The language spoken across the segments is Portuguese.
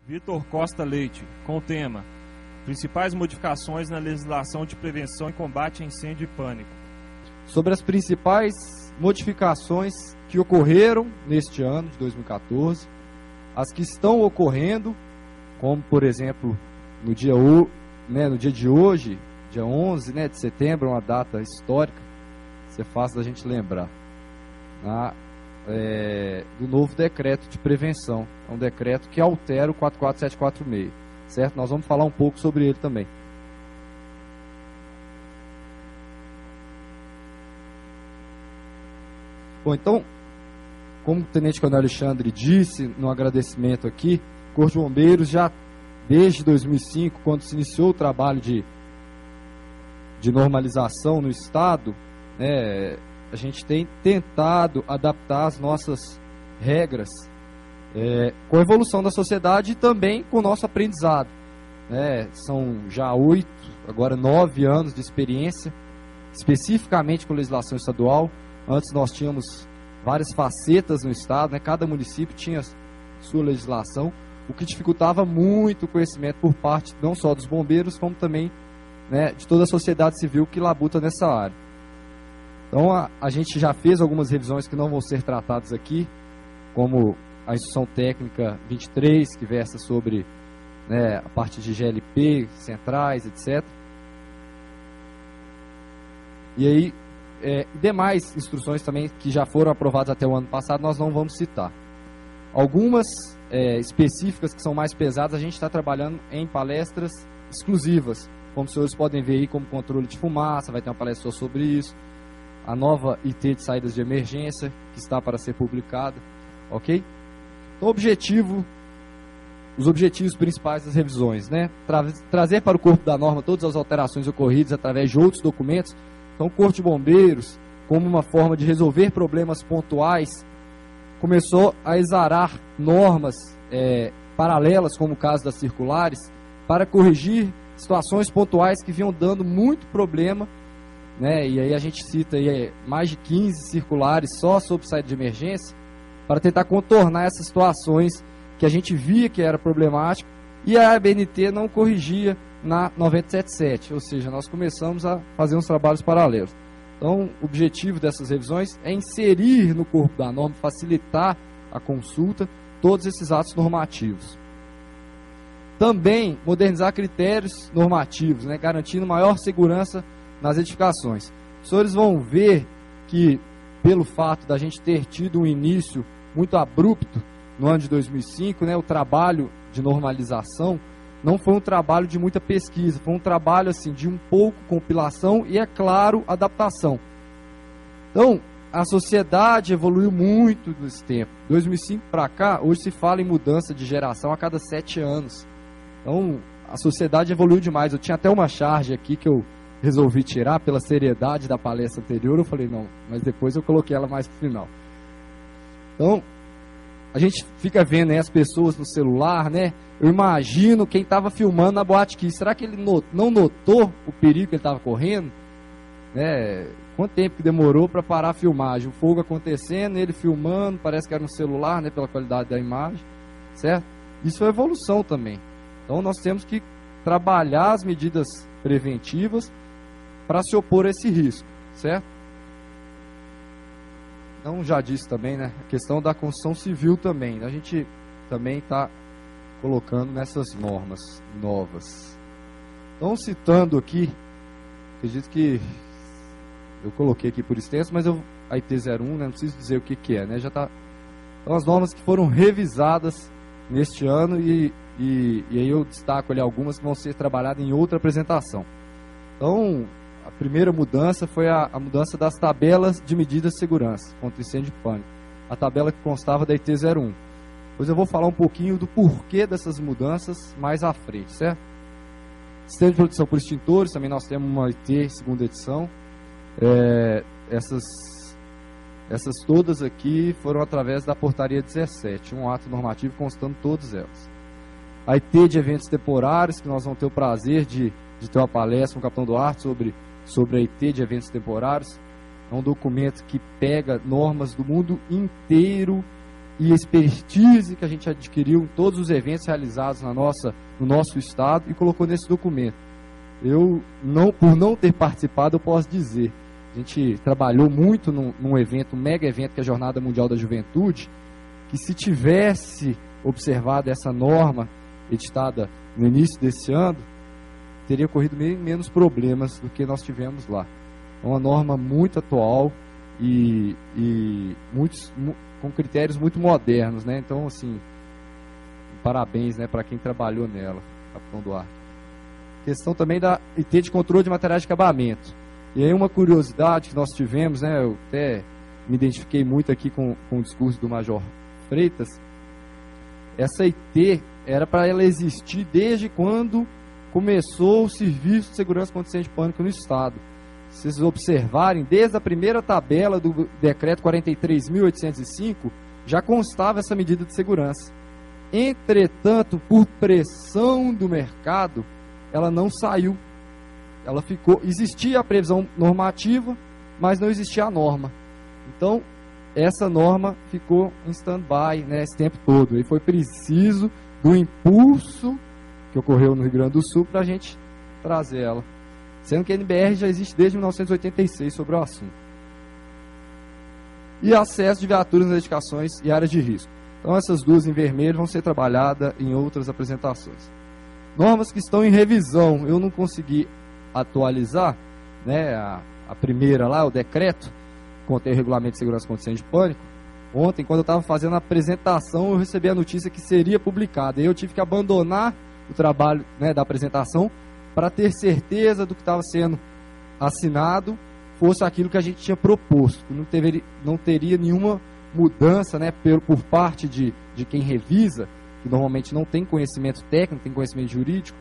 Vitor Costa Leite, com o tema Principais modificações na legislação de prevenção e combate a incêndio e pânico. Sobre as principais modificações que ocorreram neste ano de 2014, as que estão ocorrendo, como por exemplo no dia de hoje, dia 11 de setembro, uma data histórica, isso é fácil da gente lembrar, do novo decreto de prevenção. É um decreto que altera o 44746, certo? Nós vamos falar um pouco sobre ele também. Bom, então, como o Tenente Coronel Alexandre disse no agradecimento aqui, o Corpo de Bombeiros já desde 2005, quando se iniciou o trabalho de normalização no Estado, a gente tem tentado adaptar as nossas regras com a evolução da sociedade e também com o nosso aprendizado. São já 8, agora 9 anos de experiência, especificamente com legislação estadual. Antes nós tínhamos várias facetas no Estado, cada município tinha sua legislação, o que dificultava muito o conhecimento por parte não só dos bombeiros, como também de toda a sociedade civil que labuta nessa área. Então a gente já fez algumas revisões que não vão ser tratadas aqui, como a Instrução Técnica 23, que versa sobre a parte de GLP, centrais, etc. E aí, demais instruções também que já foram aprovadas até o ano passado, nós não vamos citar. Algumas específicas que são mais pesadas, a gente está trabalhando em palestras exclusivas. Como os senhores podem ver aí, como controle de fumaça, vai ter uma palestra sobre isso. A nova IT de saídas de emergência, que está para ser publicada. Ok? Então, os objetivos principais das revisões, trazer para o corpo da norma todas as alterações ocorridas através de outros documentos. Então, o Corpo de Bombeiros, como uma forma de resolver problemas pontuais, começou a exarar normas paralelas, como o caso das circulares, para corrigir situações pontuais que vinham dando muito problema, e aí a gente cita aí, mais de 15 circulares só sobre saída de emergência, para tentar contornar essas situações que a gente via que era problemático e a ABNT não corrigia na 9077, ou seja, nós começamos a fazer uns trabalhos paralelos. Então, o objetivo dessas revisões é inserir no corpo da norma, facilitar a consulta, todos esses atos normativos. Também modernizar critérios normativos, garantindo maior segurança nas edificações. Os senhores vão ver que, pelo fato da gente ter tido um início muito abrupto no ano de 2005, o trabalho de normalização não foi um trabalho de muita pesquisa, foi um trabalho assim, de um pouco compilação e, é claro, adaptação. Então, a sociedade evoluiu muito nesse tempo. 2005 para cá, hoje se fala em mudança de geração a cada 7 anos. Então, a sociedade evoluiu demais. Eu tinha até uma charge aqui que eu resolvi tirar pela seriedade da palestra anterior. Eu falei, não, mas depois eu coloquei ela mais para o final. Então, a gente fica vendo as pessoas no celular, Eu imagino quem estava filmando na Boate Kiss. Será que ele não notou o perigo que ele estava correndo? Quanto tempo que demorou para parar a filmagem? O fogo acontecendo, ele filmando, parece que era um celular, pela qualidade da imagem, certo? Isso é evolução também. Então nós temos que trabalhar as medidas preventivas para se opor a esse risco, certo? Então já disse também, a questão da construção civil também. A gente também está colocando nessas normas novas. Então, citando aqui, acredito que eu coloquei aqui por extenso, mas a IT01, não preciso dizer o que é, já está. Então, as normas que foram revisadas neste ano e aí eu destaco ali algumas que vão ser trabalhadas em outra apresentação. Então, a primeira mudança foi a mudança das tabelas de medidas de segurança contra incêndio e pânico. A tabela que constava da IT01. Depois eu vou falar um pouquinho do porquê dessas mudanças mais à frente, certo? Sistema de proteção por extintores, também nós temos uma IT segunda edição. Essas todas aqui foram através da portaria 17, um ato normativo constando todas elas. A IT de eventos temporários, que nós vamos ter o prazer de ter uma palestra com o capitão Duarte sobre a IT de eventos temporários. É um documento que pega normas do mundo inteiro e expertise que a gente adquiriu em todos os eventos realizados no nosso estado e colocou nesse documento. Por não ter participado, eu posso dizer, a gente trabalhou muito num evento, um mega evento que é a Jornada Mundial da Juventude, que se tivesse observado essa norma editada no início desse ano, teria ocorrido menos problemas do que nós tivemos lá. É uma norma muito atual e com critérios muito modernos, né? Então, assim, parabéns, né, para quem trabalhou nela, Capitão Duarte. Questão também da IT de controle de materiais de acabamento. E aí uma curiosidade que nós tivemos, né, eu até me identifiquei muito aqui com o discurso do Major Freitas. Essa IT era para ela existir desde quando começou o Serviço de Segurança contra Incêndio e Pânico no Estado. Se vocês observarem, desde a primeira tabela do Decreto 43.805, já constava essa medida de segurança. Entretanto, por pressão do mercado, ela não saiu. Ela ficou, existia a previsão normativa, mas não existia a norma. Então, essa norma ficou em stand-by, né, esse tempo todo. E foi preciso do impulso que ocorreu no Rio Grande do Sul para a gente trazer ela. Sendo que a NBR já existe desde 1986 sobre o assunto. E acesso de viaturas nas edificações e áreas de risco. Então essas duas em vermelho vão ser trabalhadas em outras apresentações. Normas que estão em revisão, eu não consegui atualizar, né, a primeira lá, o decreto, contém o regulamento de segurança contra incêndio e pânico. Ontem, quando eu estava fazendo a apresentação, eu recebi a notícia que seria publicada. E eu tive que abandonar o trabalho, né, da apresentação para ter certeza do que estava sendo assinado fosse aquilo que a gente tinha proposto. Não teria nenhuma mudança, né, por parte de quem revisa, que normalmente não tem conhecimento técnico, tem conhecimento jurídico.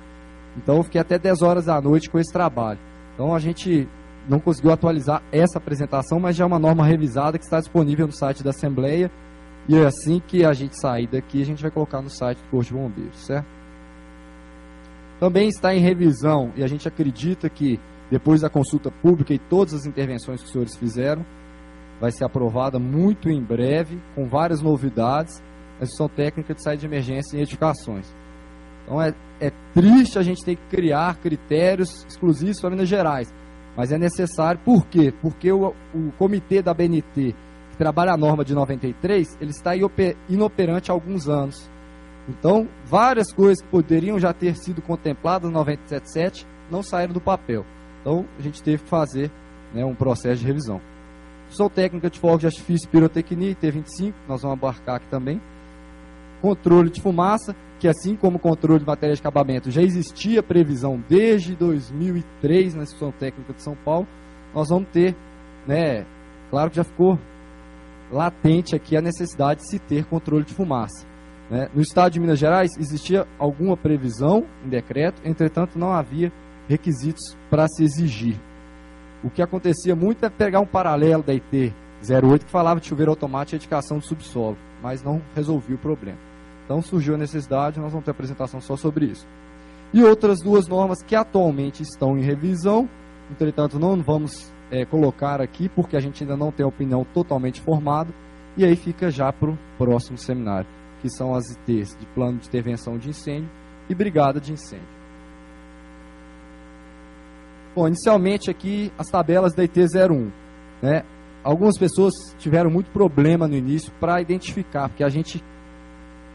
Então eu fiquei até 10 horas da noite com esse trabalho. Então a gente não conseguiu atualizar essa apresentação, mas já é uma norma revisada que está disponível no site da Assembleia. E assim que a gente sair daqui, a gente vai colocar no site do Corpo de Bombeiros, certo? Também está em revisão, e a gente acredita que depois da consulta pública e todas as intervenções que os senhores fizeram, vai ser aprovada muito em breve, com várias novidades, a instrução técnica de saída de emergência em edificações. Então é triste a gente ter que criar critérios exclusivos para Minas Gerais, mas é necessário. Por quê? Porque o comitê da BNT, que trabalha a norma de 93, ele está inoperante há alguns anos. Então, várias coisas que poderiam já ter sido contempladas no 97.7 não saíram do papel. Então, a gente teve que fazer, né, um processo de revisão. Instrução técnica de fogo de artifício e pirotecnia, IT25, nós vamos abarcar aqui também. Controle de fumaça, que assim como o controle de matéria de acabamento já existia previsão desde 2003 na Instrução Técnica de São Paulo, nós vamos ter, né, claro que já ficou latente aqui a necessidade de se ter controle de fumaça. Né? No estado de Minas Gerais existia alguma previsão em decreto, entretanto não havia requisitos para se exigir. O que acontecia muito é pegar um paralelo da IT 08 que falava de chuveiro automático e edificação do subsolo, mas não resolvia o problema. Então surgiu a necessidade, nós vamos ter apresentação só sobre isso. E outras duas normas que atualmente estão em revisão, entretanto não vamos colocar aqui, porque a gente ainda não tem a opinião totalmente formada, e aí fica já para o próximo seminário, que são as ITs de plano de intervenção de incêndio e brigada de incêndio. Bom, inicialmente aqui as tabelas da IT 01, né? Algumas pessoas tiveram muito problema no início para identificar, porque a gente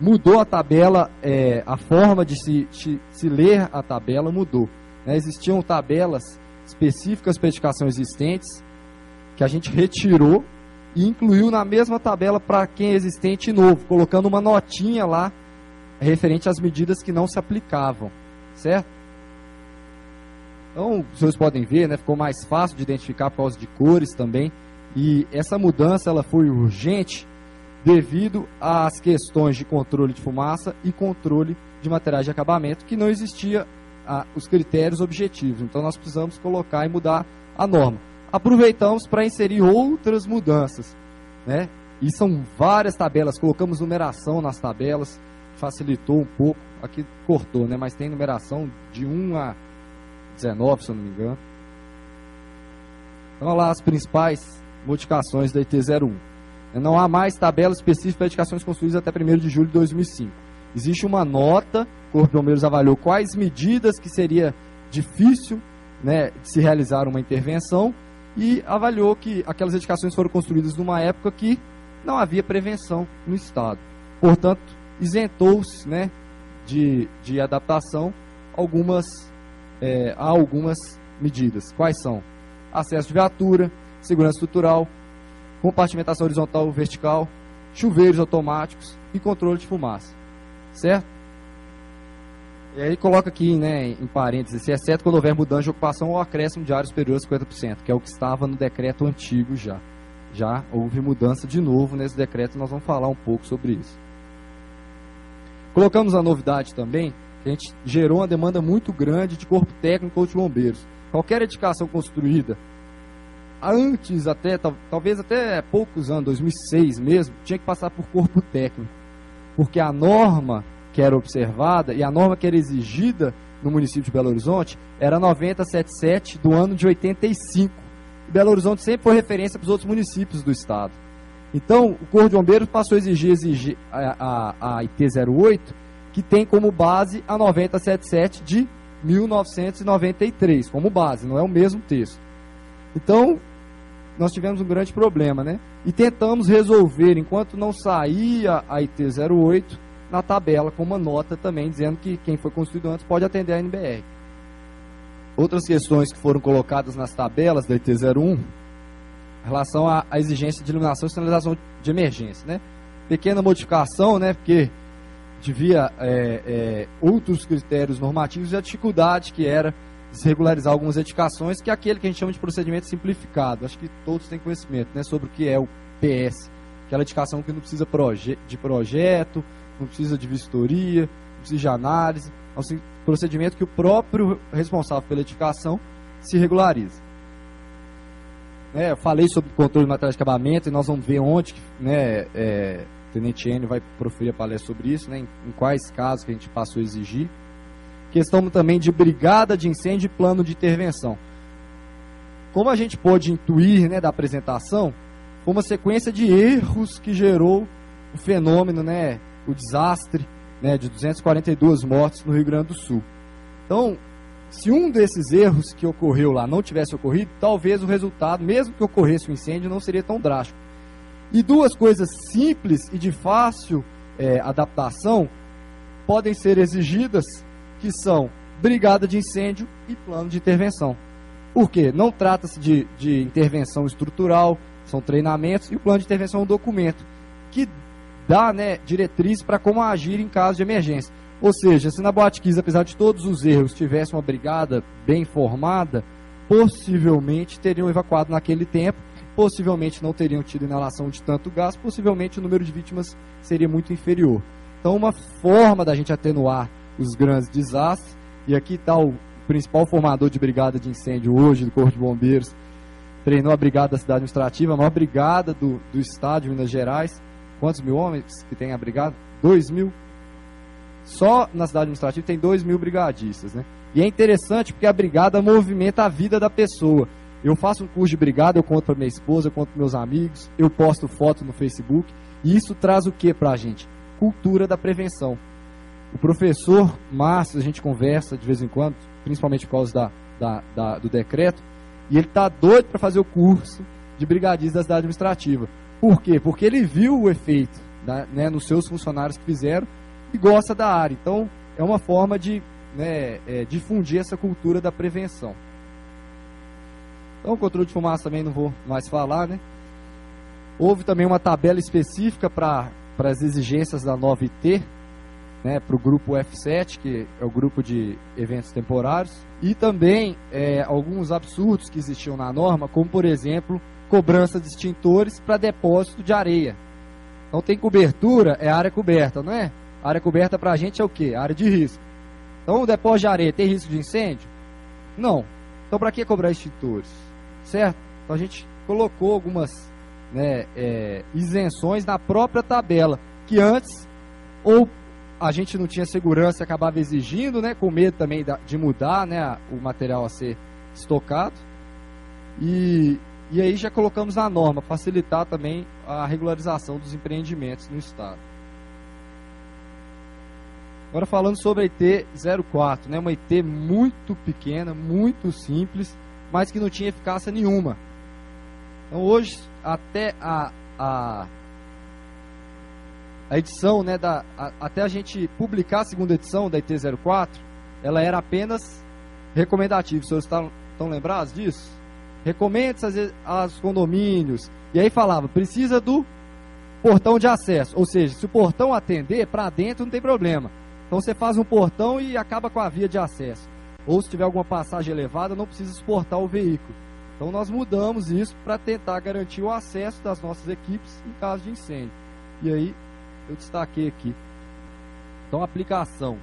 mudou a tabela, a forma de se ler a tabela mudou. Né? Existiam tabelas específicas para edificações existentes, que a gente retirou e incluiu na mesma tabela para quem é existente novo, colocando uma notinha lá referente às medidas que não se aplicavam, certo? Então, os senhores podem ver, né, ficou mais fácil de identificar por causa de cores também, e essa mudança ela foi urgente devido às questões de controle de fumaça e controle de materiais de acabamento, que não existia os critérios objetivos. Então nós precisamos colocar e mudar a norma. Aproveitamos para inserir outras mudanças, né? E são várias tabelas, colocamos numeração nas tabelas, facilitou um pouco, aqui cortou, né? Mas tem numeração de 1 a 19, se eu não me engano. Então, olha lá as principais modificações da IT 01. Não há mais tabela específica para edificações construídas até 1º de julho de 2005. Existe uma nota, o Corpo de Bombeiros avaliou quais medidas que seria difícil, né, de se realizar uma intervenção, e avaliou que aquelas edificações foram construídas numa época que não havia prevenção no Estado. Portanto, isentou-se, né, de adaptação a algumas medidas. Quais são? Acesso de viatura, segurança estrutural, compartimentação horizontal ou vertical, chuveiros automáticos e controle de fumaça. Certo? E aí coloca aqui, né, em parênteses, exceto quando houver mudança de ocupação ou acréscimo de área superior a 50%, que é o que estava no decreto antigo já. Já houve mudança de novo nesse decreto, nós vamos falar um pouco sobre isso. Colocamos a novidade também, que a gente gerou uma demanda muito grande de corpo técnico de bombeiros. Qualquer edificação construída antes, até talvez até poucos anos, 2006 mesmo, tinha que passar por corpo técnico. Porque a norma que era observada e a norma que era exigida no município de Belo Horizonte era 9077 do ano de 85. E Belo Horizonte sempre foi referência para os outros municípios do estado. Então, o Corpo de Bombeiros passou a exigir a IP08, que tem como base a 9077 de 1993, como base, não é o mesmo texto. Então, nós tivemos um grande problema, né? E tentamos resolver, enquanto não saía a IT08, na tabela, com uma nota também, dizendo que quem foi construído antes pode atender a NBR. Outras questões que foram colocadas nas tabelas da IT01, em relação à exigência de iluminação e sinalização de emergência, né? Pequena modificação, né? Porque devia outros critérios normativos e a dificuldade que era de se regularizar algumas edificações, que é aquele que a gente chama de procedimento simplificado. Acho que todos têm conhecimento, né, sobre o que é o PS. Aquela edificação que não precisa de projeto, não precisa de vistoria, não precisa de análise. É um procedimento que o próprio responsável pela edificação se regulariza. Eu falei sobre controle de materiais de acabamento e nós vamos ver onde, né, o Tenente Enio vai proferir a palestra sobre isso, né, em quais casos que a gente passou a exigir. Questão também de brigada de incêndio e plano de intervenção. Como a gente pôde intuir, né, da apresentação, foi uma sequência de erros que gerou o fenômeno, né, o desastre, né, de 242 mortes no Rio Grande do Sul. Então, se um desses erros que ocorreu lá não tivesse ocorrido, talvez o resultado, mesmo que ocorresse um incêndio, não seria tão drástico. E duas coisas simples e de fácil adaptação podem ser exigidas, que são brigada de incêndio e plano de intervenção. Por quê? Não trata-se de intervenção estrutural, são treinamentos, e o plano de intervenção é um documento que dá, né, diretriz para como agir em caso de emergência. Ou seja, se na Boate Kiss, apesar de todos os erros, tivesse uma brigada bem formada, possivelmente teriam evacuado naquele tempo, possivelmente não teriam tido inalação de tanto gás, possivelmente o número de vítimas seria muito inferior. Então, uma forma da gente atenuar os grandes desastres, e aqui está o principal formador de brigada de incêndio hoje do Corpo de Bombeiros, treinou a brigada da cidade administrativa, a maior brigada do estado de Minas Gerais. Quantos mil homens que tem a brigada? 2.000. Só na cidade administrativa tem 2.000 brigadistas, né? E é interessante porque a brigada movimenta a vida da pessoa. Eu faço um curso de brigada, eu conto para minha esposa, eu conto para meus amigos, eu posto foto no Facebook, e isso traz o que para a gente? Cultura da prevenção. O professor Márcio, a gente conversa de vez em quando, principalmente por causa do decreto, e ele está doido para fazer o curso de brigadista da cidade administrativa. Por quê? Porque ele viu o efeito, né, nos seus funcionários que fizeram e gosta da área. Então, é uma forma de, né, difundir essa cultura da prevenção. Então, o controle de fumaça também não vou mais falar, né? Houve também uma tabela específica para as exigências da 9T, né, para o grupo F7, que é o grupo de eventos temporários, e também alguns absurdos que existiam na norma, como, por exemplo, cobrança de extintores para depósito de areia. Então, tem cobertura, é área coberta, não é? A área coberta para a gente é o quê? Área de risco. Então, o depósito de areia tem risco de incêndio? Não. Então, para que cobrar extintores? Certo? Então, a gente colocou algumas, né, isenções na própria tabela, que antes, ou a gente não tinha segurança e acabava exigindo, né, com medo também de mudar, né, o material a ser estocado, e E aí já colocamos na norma, facilitar também a regularização dos empreendimentos no estado. Agora falando sobre a IT 04, né, uma IT muito pequena, muito simples, mas que não tinha eficácia nenhuma. Então hoje, até a edição, né, até a gente publicar a segunda edição da IT 04, ela era apenas recomendativa. Os senhores estão lembrados disso? Recomende-se aos condomínios. E aí falava, precisa do portão de acesso. Ou seja, se o portão atender, para dentro não tem problema. Então você faz um portão e acaba com a via de acesso. Ou se tiver alguma passagem elevada, não precisa exportar o veículo. Então nós mudamos isso para tentar garantir o acesso das nossas equipes em caso de incêndio. E aí eu destaquei aqui. Então, aplicação,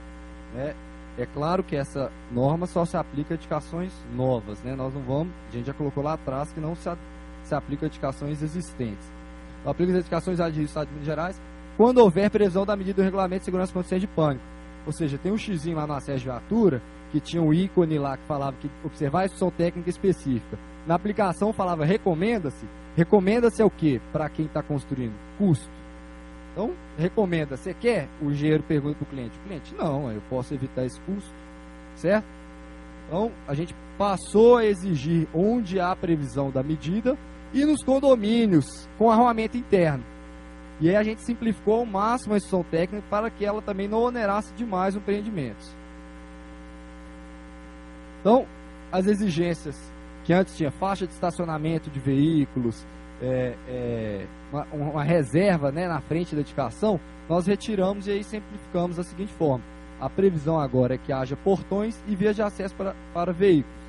né? É claro que essa norma só se aplica a edificações novas, né? Nós não vamos, a gente já colocou lá atrás que não se aplica a edificações existentes. Então, aplica as edificações do Estado de Minas Gerais quando houver previsão da medida do Regulamento de Segurança contra Incêndio de Pânico. Ou seja, tem um xizinho lá no acesso de viatura que tinha um ícone lá que falava que observar a instrução técnica específica. Na aplicação falava recomenda-se. Recomenda-se é o quê? Para quem está construindo? Custo. Então, recomenda. Você quer? O engenheiro pergunta para o cliente. O cliente, não, eu posso evitar esse custo. Certo? Então, a gente passou a exigir onde há previsão da medida e nos condomínios com arruamento interno. E aí a gente simplificou ao máximo a instrução técnica para que ela também não onerasse demais o empreendimento. Então, as exigências que antes tinha faixa de estacionamento de veículos, uma reserva, né, na frente da edificação, nós retiramos e aí simplificamos da seguinte forma. A previsão agora é que haja portões e vias de acesso para veículos.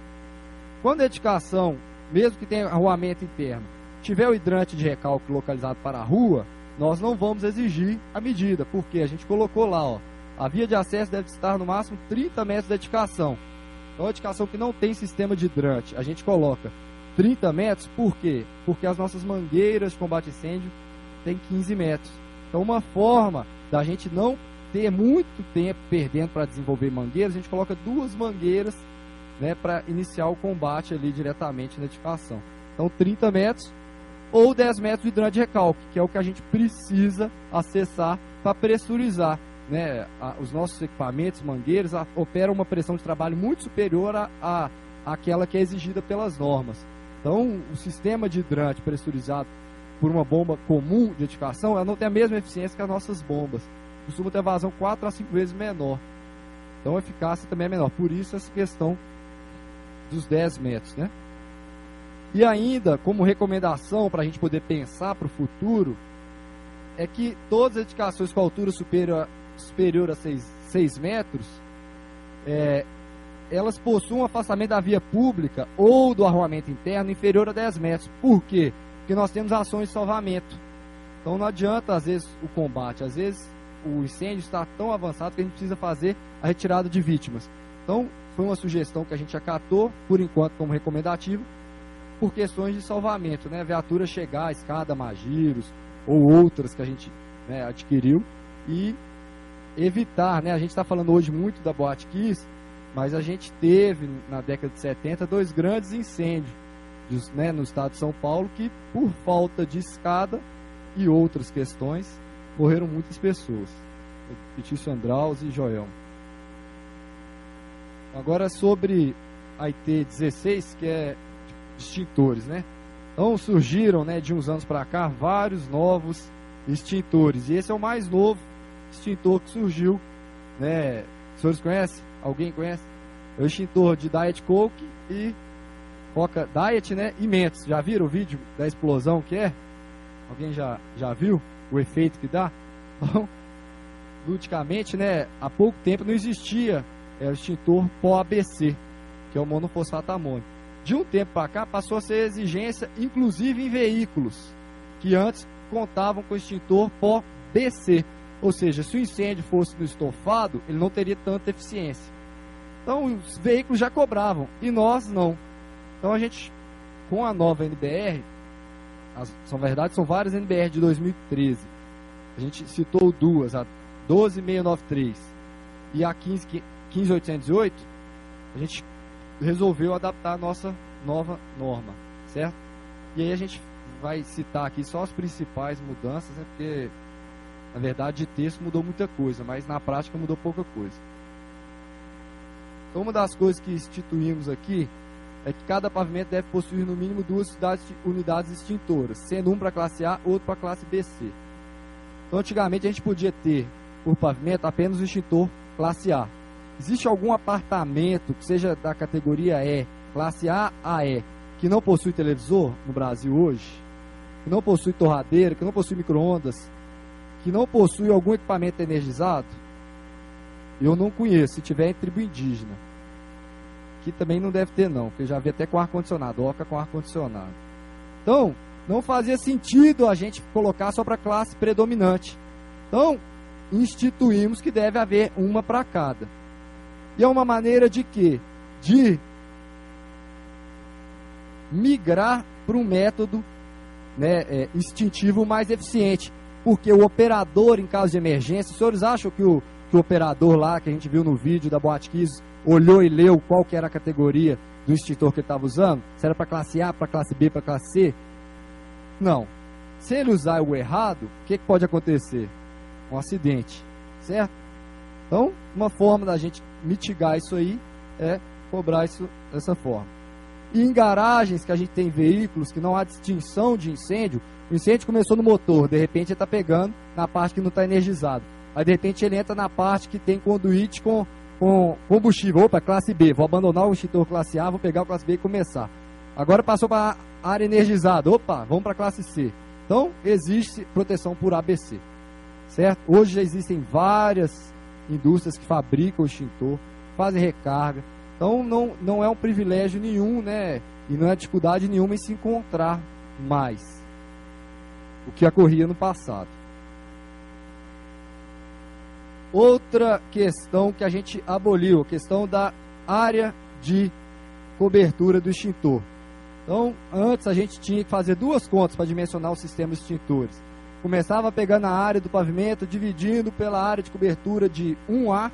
Quando a edificação, mesmo que tenha arruamento interno, tiver o hidrante de recalque localizado para a rua, nós não vamos exigir a medida, porque a gente colocou lá, ó, a via de acesso deve estar no máximo 30 metros da edificação. Então, a edificação que não tem sistema de hidrante, a gente coloca 30 metros, por quê? Porque as nossas mangueiras de combate a incêndio têm 15 metros. Então, uma forma da gente não ter muito tempo perdendo para desenvolver mangueiras, a gente coloca 2 mangueiras, né, para iniciar o combate ali diretamente na edificação. Então, 30 metros ou 10 metros de hidrante de recalque, que é o que a gente precisa acessar para pressurizar, né? Os nossos equipamentos, mangueiras, operam uma pressão de trabalho muito superior àquela que é exigida pelas normas. Então, o sistema de hidrante pressurizado por uma bomba comum de edificação, ela não tem a mesma eficiência que as nossas bombas. Costuma ter vazão 4 a 5 vezes menor. Então, a eficácia também é menor. Por isso, essa questão dos 10 metros, né? E ainda, como recomendação para a gente poder pensar para o futuro, é que todas as edificações com altura superior a 6 metros, elas possuem um afastamento da via pública ou do arruamento interno inferior a 10 metros. Por quê? Porque nós temos ações de salvamento. Então não adianta, às vezes, o combate. Às vezes, o incêndio está tão avançado que a gente precisa fazer a retirada de vítimas. Então, foi uma sugestão que a gente acatou, por enquanto, como recomendativo, por questões de salvamento, né? A viatura chegar, a escada Magiros, ou outras que a gente, né, adquiriu, e evitar, né? A gente está falando hoje muito da Boate Kiss, mas a gente teve, na década de 70, 2 grandes incêndios, né, no estado de São Paulo, que por falta de escada e outras questões, morreram muitas pessoas. Petício Andraus e Joel. Agora sobre a IT 16, que é extintores, né? Então surgiram, né, de uns anos para cá, vários novos extintores. E esse é o mais novo extintor que surgiu, né? Os senhores conhecem? Alguém conhece? É o extintor de Diet Coke e Coca Diet, né? E Mentos. Já viram o vídeo da explosão que é? Alguém já viu o efeito que dá? Então, ludicamente, né, há pouco tempo não existia o extintor pó ABC, que é o monofosfato amônico. De um tempo para cá passou a ser exigência, inclusive em veículos, que antes contavam com extintor pó BC. Ou seja, se o incêndio fosse no estofado, ele não teria tanta eficiência. Então, os veículos já cobravam, e nós não. Então, a gente, com a nova NBR, são várias NBR de 2013. A gente citou 2, a 12693 e a 15808, a gente resolveu adaptar a nossa nova norma, certo? E aí a gente vai citar aqui só as principais mudanças, né? Porque, na verdade, de texto mudou muita coisa, mas na prática mudou pouca coisa. Então, uma das coisas que instituímos aqui é que cada pavimento deve possuir no mínimo 2 unidades extintoras, sendo um para a classe A, outro para a classe BC. Então, antigamente a gente podia ter por pavimento apenas o extintor classe A. Existe algum apartamento que seja da categoria E, classe A a E, que não possui televisor no Brasil hoje? Que não possui torradeira, que não possui micro-ondas, que não possui algum equipamento energizado? Eu não conheço, se tiver em tribo indígena. Que também não deve ter não, porque eu já vi até com ar-condicionado, oca com ar-condicionado. Então, não fazia sentido a gente colocar só para a classe predominante. Então, instituímos que deve haver uma para cada. E é uma maneira de quê? De migrar para um método, né, extintivo mais eficiente. Porque o operador, em caso de emergência, os senhores acham que o operador lá, que a gente viu no vídeo da Boate Kiss, olhou e leu qual que era a categoria do extintor que ele estava usando? Se era para classe A, para classe B, para classe C? Não. Se ele usar o errado, o que pode acontecer? Um acidente, certo? Então, uma forma da gente mitigar isso aí é cobrar isso dessa forma. E em garagens que a gente tem veículos que não há distinção de incêndio, o incêndio começou no motor, de repente ele está pegando na parte que não está energizado. Aí de repente ele entra na parte que tem conduíte com combustível. Opa, classe B, vou abandonar o extintor classe A, vou pegar o classe B e começar. Agora passou para a área energizada, opa, vamos para a classe C. Então existe proteção por ABC, certo? Hoje já existem várias indústrias que fabricam o extintor, fazem recarga. Então não é um privilégio nenhum, né? E não é dificuldade nenhuma em se encontrar mais o que ocorria no passado. Outra questão que a gente aboliu, a questão da área de cobertura do extintor. Então, antes a gente tinha que fazer 2 contas para dimensionar o sistema de extintores. Começava pegando a área do pavimento, dividindo pela área de cobertura de 1A,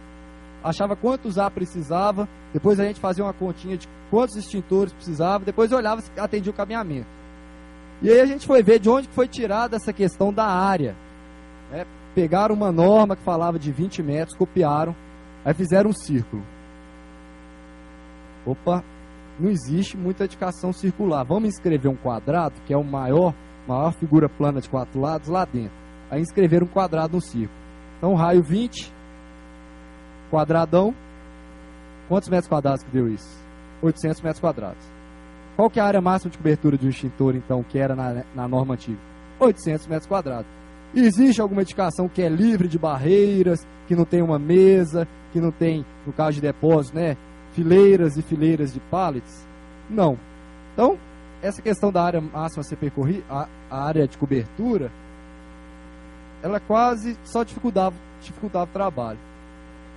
achava quantos A precisava, depois a gente fazia uma continha de quantos extintores precisava, depois olhava se atendia o caminhamento. E aí a gente foi ver de onde foi tirada essa questão da área, né? Pegaram uma norma que falava de 20 metros, copiaram, aí fizeram um círculo. Opa, não existe muita edificação circular. Vamos inscrever um quadrado, que é o maior figura plana de 4 lados lá dentro. Aí inscreveram um quadrado no círculo. Então, raio 20, quadradão. Quantos metros quadrados que deu isso? 800 metros quadrados. Qual que é a área máxima de cobertura de um extintor, então, que era na norma antiga? 800 metros quadrados. Existe alguma edificação que é livre de barreiras, que não tem uma mesa, que não tem, no caso de depósito, né, fileiras e fileiras de pallets? Não. Então, essa questão da área máxima a ser percorrida, a área de cobertura, ela quase só dificultava o trabalho.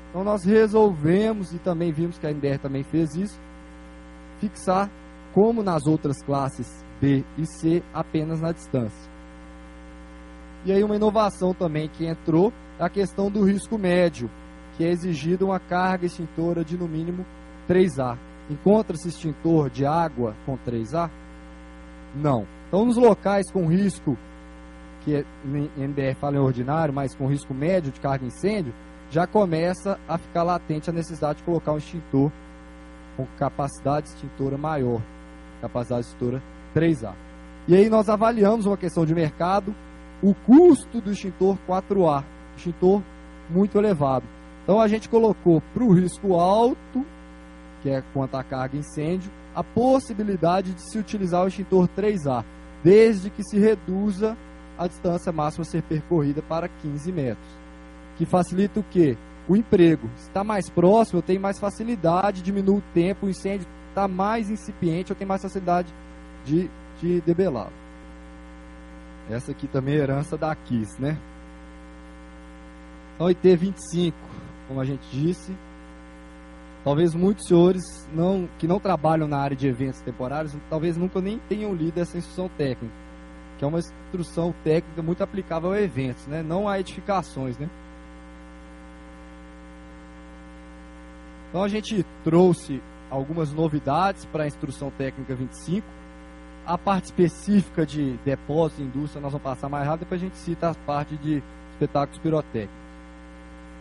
Então, nós resolvemos, e também vimos que a NBR também fez isso, fixar, como nas outras classes B e C, apenas na distância. E aí uma inovação também que entrou é a questão do risco médio, que é exigida uma carga extintora de no mínimo 3A. Encontra-se extintor de água com 3A? Não. Então nos locais com risco, que NBR fala em ordinário, mas com risco médio de carga incêndio, já começa a ficar latente a necessidade de colocar um extintor com capacidade extintora maior, capacidade extintora 3A. E aí nós avaliamos uma questão de mercado, o custo do extintor 4A, extintor muito elevado. Então a gente colocou para o risco alto, que é quanto à carga incêndio, a possibilidade de se utilizar o extintor 3A, desde que se reduza a distância máxima a ser percorrida para 15 metros. Que facilita o quê? O emprego. Se está mais próximo, eu tenho mais facilidade, diminui o tempo, o incêndio está mais incipiente, eu tenho mais facilidade de debelá-lo. Essa aqui também é herança da Kiss, né? Então, IT 25, como a gente disse, talvez muitos senhores que não trabalham na área de eventos temporários, talvez nunca nem tenham lido essa instrução técnica, que é uma instrução técnica muito aplicável a eventos, né? Não a edificações, né? Então a gente trouxe algumas novidades para a instrução técnica 25, a parte específica de depósito e indústria nós vamos passar mais rápido, depois a gente cita a parte de espetáculos pirotécnicos.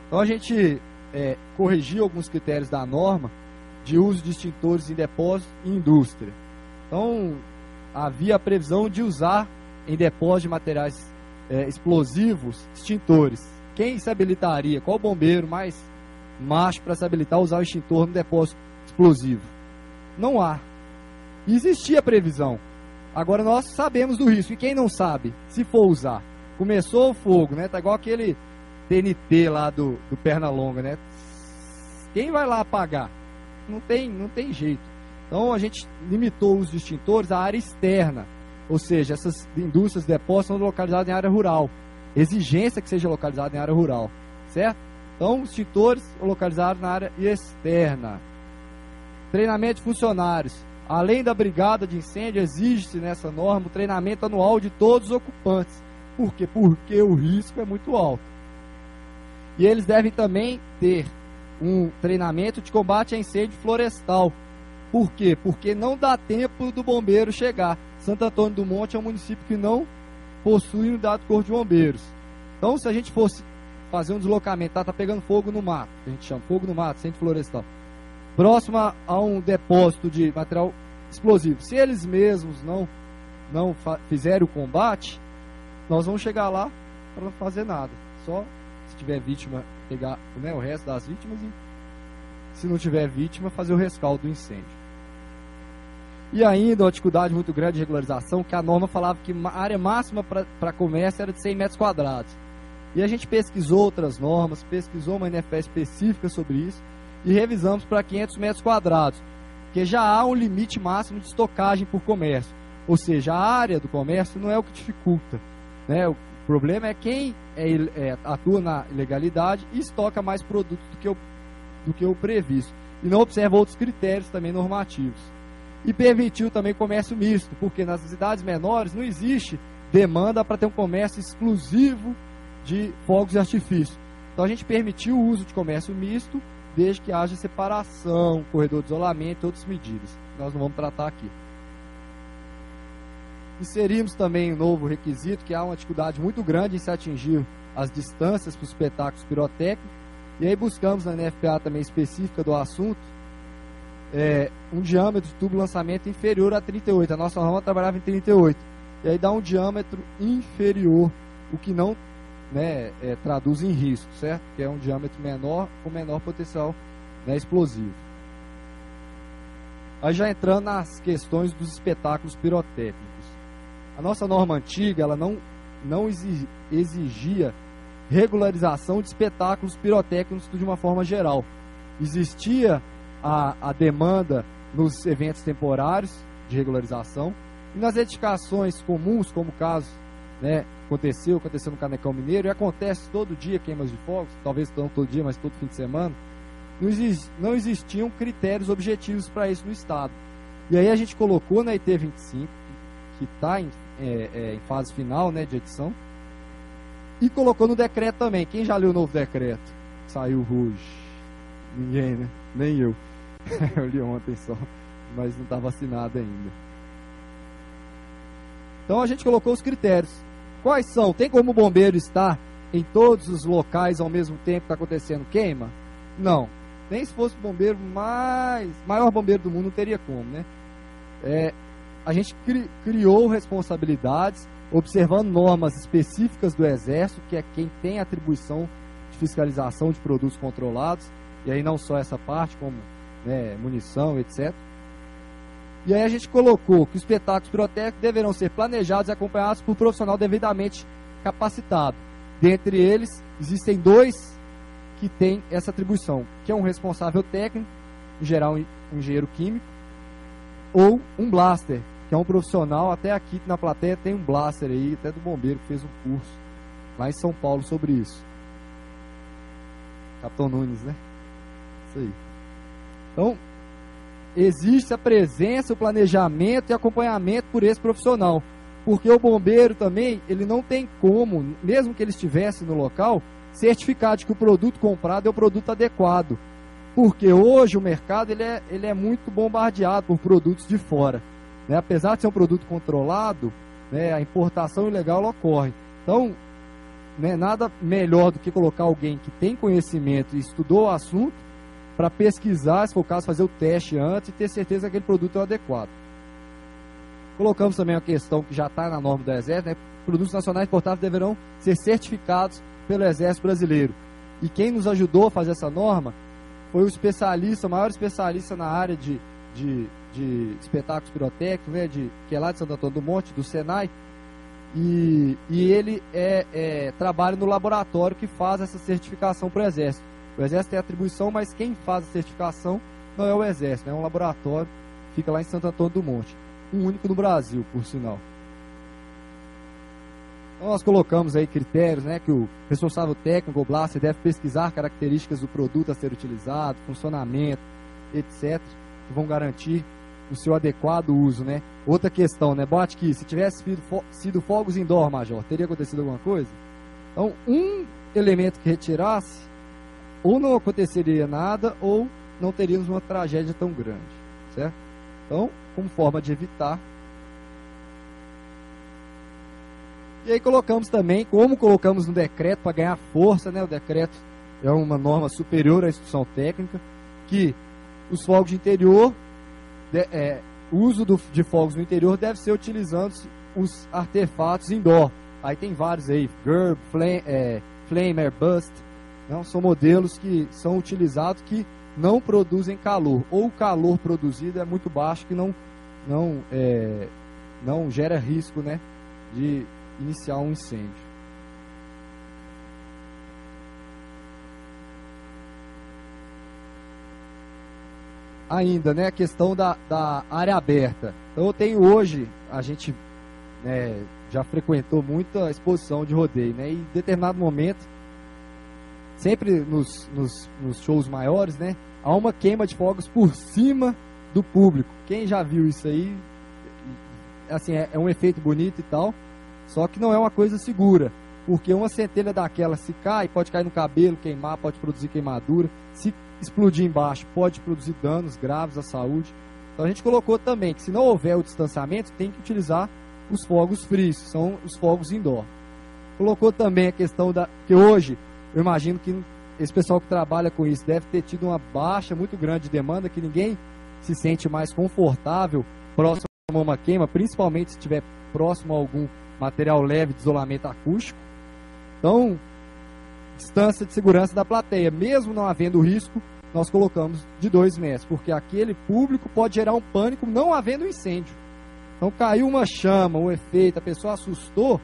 Então a gente corrigiu alguns critérios da norma de uso de extintores em depósito e indústria. Então havia a previsão de usar em depósito de materiais explosivos extintores. Quem se habilitaria? Qual bombeiro mais macho para se habilitar a usar o extintor no depósito explosivo? Não há. Existia a previsão. Agora nós sabemos do risco. E quem não sabe, se for usar, começou o fogo, né? Tá igual aquele TNT lá do Pernalonga, né? Quem vai lá apagar? Não tem jeito. Então a gente limitou o uso de extintores à área externa. Ou seja, essas indústrias de depósito são localizadas em área rural. Exigência que seja localizada em área rural. Certo? Então, os extintores localizados na área externa. Treinamento de funcionários. Além da brigada de incêndio, exige-se nessa norma o treinamento anual de todos os ocupantes. Por quê? Porque o risco é muito alto. E eles devem também ter um treinamento de combate a incêndio florestal. Por quê? Porque não dá tempo do bombeiro chegar. Santo Antônio do Monte é um município que não possui unidade de corpo de bombeiros. Então, se a gente fosse fazer um deslocamento, tá pegando fogo no mato, a gente chama fogo no mato, incêndio florestal, próxima a um depósito de material explosivo. Se eles mesmos não fizerem o combate, nós vamos chegar lá para não fazer nada. Só se tiver vítima, pegar, né, o resto das vítimas e, se não tiver vítima, fazer o rescaldo do incêndio. E ainda uma dificuldade muito grande de regularização, que a norma falava que a área máxima para comércio era de 100 metros quadrados. E a gente pesquisou outras normas, pesquisou uma NFE específica sobre isso, e revisamos para 500 metros quadrados, porque já há um limite máximo de estocagem por comércio. Ou seja, a área do comércio não é o que dificulta, né? O problema é quem atua na ilegalidade e estoca mais produtos do que o previsto. E não observa outros critérios também normativos. E permitiu também comércio misto, porque nas cidades menores não existe demanda para ter um comércio exclusivo de fogos de artifício. Então a gente permitiu o uso de comércio misto, desde que haja separação, corredor de isolamento e outras medidas. Nós não vamos tratar aqui. Inserimos também um novo requisito, que há uma dificuldade muito grande em se atingir as distâncias para os espetáculos pirotécnicos. E aí buscamos na NFPA também específica do assunto, um diâmetro de tubo lançamento inferior a 38. A nossa norma trabalhava em 38. E aí dá um diâmetro inferior, o que não traduz em risco, certo? Que é um diâmetro menor com menor potencial, né, explosivo. Aí já entrando nas questões dos espetáculos pirotécnicos. A nossa norma antiga, ela não exigia regularização de espetáculos pirotécnicos de uma forma geral. Existia a demanda nos eventos temporários de regularização e nas edificações comuns, como o caso, né, aconteceu no Canecão Mineiro, e acontece todo dia queimas de fogos, talvez não todo dia, mas todo fim de semana. Não existiam critérios objetivos para isso no Estado. E aí a gente colocou na IT 25, que está em fase final, né, de edição, e colocou no decreto também. Quem já leu o novo decreto? Saiu hoje. Ninguém, né? Nem eu. Eu li ontem só, mas não está vacinado ainda. Então a gente colocou os critérios. Quais são? Tem como o bombeiro estar em todos os locais ao mesmo tempo que está acontecendo queima? Não. Nem se fosse o bombeiro maior bombeiro do mundo, não teria como, né? A gente criou responsabilidades, observando normas específicas do Exército, que é quem tem atribuição de fiscalização de produtos controlados, e aí não só essa parte, como, né, munição, etc. E aí a gente colocou que os espetáculos pirotécnicos deverão ser planejados e acompanhados por profissional devidamente capacitado. Dentre eles, existem 2 que têm essa atribuição, que é um responsável técnico, em geral um engenheiro químico, ou um blaster, que é um profissional. Até aqui na plateia tem um blaster aí, até do bombeiro, que fez um curso lá em São Paulo sobre isso. Capitão Nunes, né? Isso aí. Então, existe a presença, o planejamento e acompanhamento por esse profissional. Porque o bombeiro também, ele não tem como, mesmo que ele estivesse no local, certificar de que o produto comprado é o produto adequado. Porque hoje o mercado ele é muito bombardeado por produtos de fora. né, apesar de ser um produto controlado, né, a importação ilegal ela ocorre. Então, né, nada melhor do que colocar alguém que tem conhecimento e estudou o assunto para pesquisar, se for o caso, fazer o teste antes e ter certeza que aquele produto é o adequado. Colocamos também uma questão que já está na norma do Exército, né, produtos nacionais importados deverão ser certificados pelo Exército Brasileiro. E quem nos ajudou a fazer essa norma foi o especialista, o maior especialista na área de espetáculos pirotécnicos, né, que é lá de Santo Antônio do Monte, do Senai, e ele trabalha no laboratório que faz essa certificação para o Exército. O Exército tem atribuição, mas quem faz a certificação não é o Exército, é um laboratório que fica lá em Santo Antônio do Monte, o único no Brasil, por sinal. Então nós colocamos aí critérios, né, que o responsável técnico, o blaster, deve pesquisar características do produto a ser utilizado, funcionamento, etc., que vão garantir o seu adequado uso, né. Outra questão, né, bote que se tivesse sido fogos indoor, Major, teria acontecido alguma coisa? Então, um elemento que retirasse, ou não aconteceria nada, ou não teríamos uma tragédia tão grande, certo? Então, como forma de evitar. E aí colocamos também, como colocamos no decreto para ganhar força, né? O decreto é uma norma superior à instrução técnica, que os fogos de interior, o uso de fogos no interior deve ser utilizando os artefatos indoor. Aí tem vários aí, GERB, Flame, Airburst, não? São modelos que são utilizados que não produzem calor, ou o calor produzido é muito baixo que não gera risco, né, de iniciar um incêndio. Ainda, né, a questão da área aberta. Então eu tenho hoje, a gente, né, já frequentou muita exposição de rodeio, né, e em determinado momento, sempre nos shows maiores, né, há uma queima de fogos por cima do público. Quem já viu isso aí, assim, é um efeito bonito e tal, só que não é uma coisa segura, porque uma centelha daquela, se cai, pode cair no cabelo, queimar, pode produzir queimadura, se explodir embaixo, pode produzir danos graves à saúde. Então a gente colocou também que se não houver o distanciamento, tem que utilizar os fogos frios, são os fogos indoor. Colocou também a questão que hoje, eu imagino que esse pessoal que trabalha com isso deve ter tido uma baixa muito grande de demanda, que ninguém se sente mais confortável próximo a uma queima, principalmente se estiver próximo a algum material leve de isolamento acústico. Então, distância de segurança da plateia, mesmo não havendo risco, nós colocamos de 2 metros, porque aquele público pode gerar um pânico não havendo incêndio. Então caiu uma chama, um efeito, a pessoa assustou,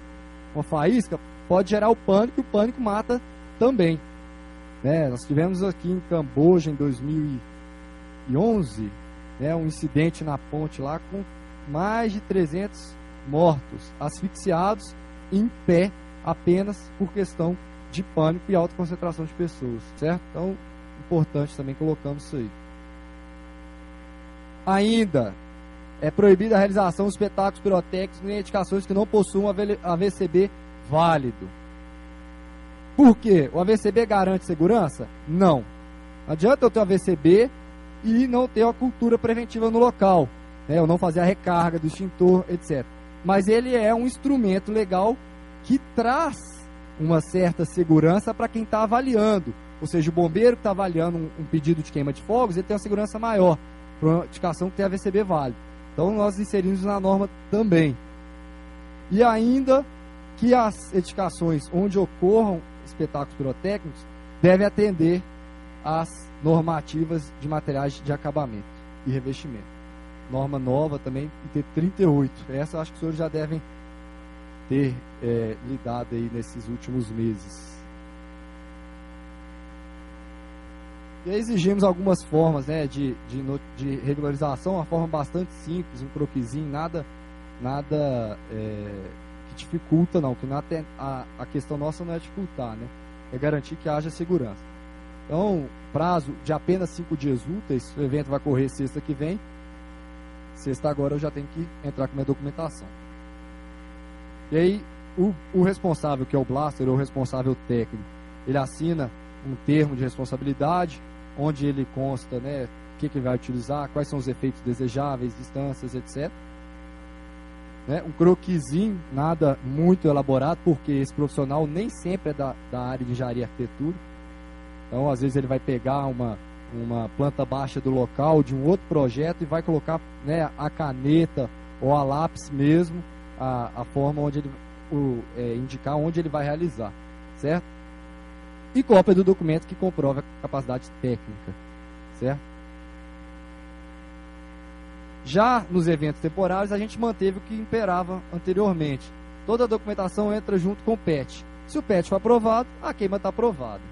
uma faísca, pode gerar o pânico, e o pânico mata também. Né? Nós tivemos aqui em Camboja, em 2011, né, um incidente na ponte lá com mais de 300 mortos, asfixiados, em pé, apenas por questão de pânico e alta concentração de pessoas, certo? Então, importante também colocamos isso aí. Ainda, é proibida a realização de espetáculos pirotécnicos em edificações que não possuam AVCB válido. Por quê? O AVCB garante segurança? Não. Não adianta eu ter o AVCB e não ter uma cultura preventiva no local, né? Eu não fazer a recarga do extintor, etc. Mas ele é um instrumento legal que traz uma certa segurança para quem está avaliando. Ou seja, o bombeiro que está avaliando um pedido de queima de fogos, ele tem uma segurança maior para uma edificação que tem AVCB válido. Então nós inserimos na norma também. E ainda que as edificações onde ocorram espetáculos pirotécnicos devem atender às normativas de materiais de acabamento e revestimento. Norma nova também, IT 38. Essa eu acho que os senhores já devem ter lidado aí nesses últimos meses. E aí exigimos algumas formas, né, de regularização, uma forma bastante simples, um croquisinho, nada que dificulta, não, que a questão nossa não é dificultar, né, é garantir que haja segurança. Então, prazo de apenas 5 dias úteis, o evento vai correr sexta que vem, sexta agora eu já tenho que entrar com minha documentação. E aí, o responsável, que é o blaster, ou o responsável técnico, ele assina um termo de responsabilidade, onde ele consta, né, o que vai utilizar, quais são os efeitos desejáveis, distâncias, etc. né, um croquisinho, nada muito elaborado, porque esse profissional nem sempre é da área de engenharia e arquitetura. Então, às vezes ele vai pegar uma planta baixa do local, de um outro projeto, e vai colocar, né, a caneta ou a lápis mesmo, a forma onde ele indicar onde ele vai realizar, certo? E cópia do documento que comprova a capacidade técnica, certo? Já nos eventos temporários, a gente manteve o que imperava anteriormente. Toda a documentação entra junto com o PET. Se o PET for aprovado, a queima está aprovada.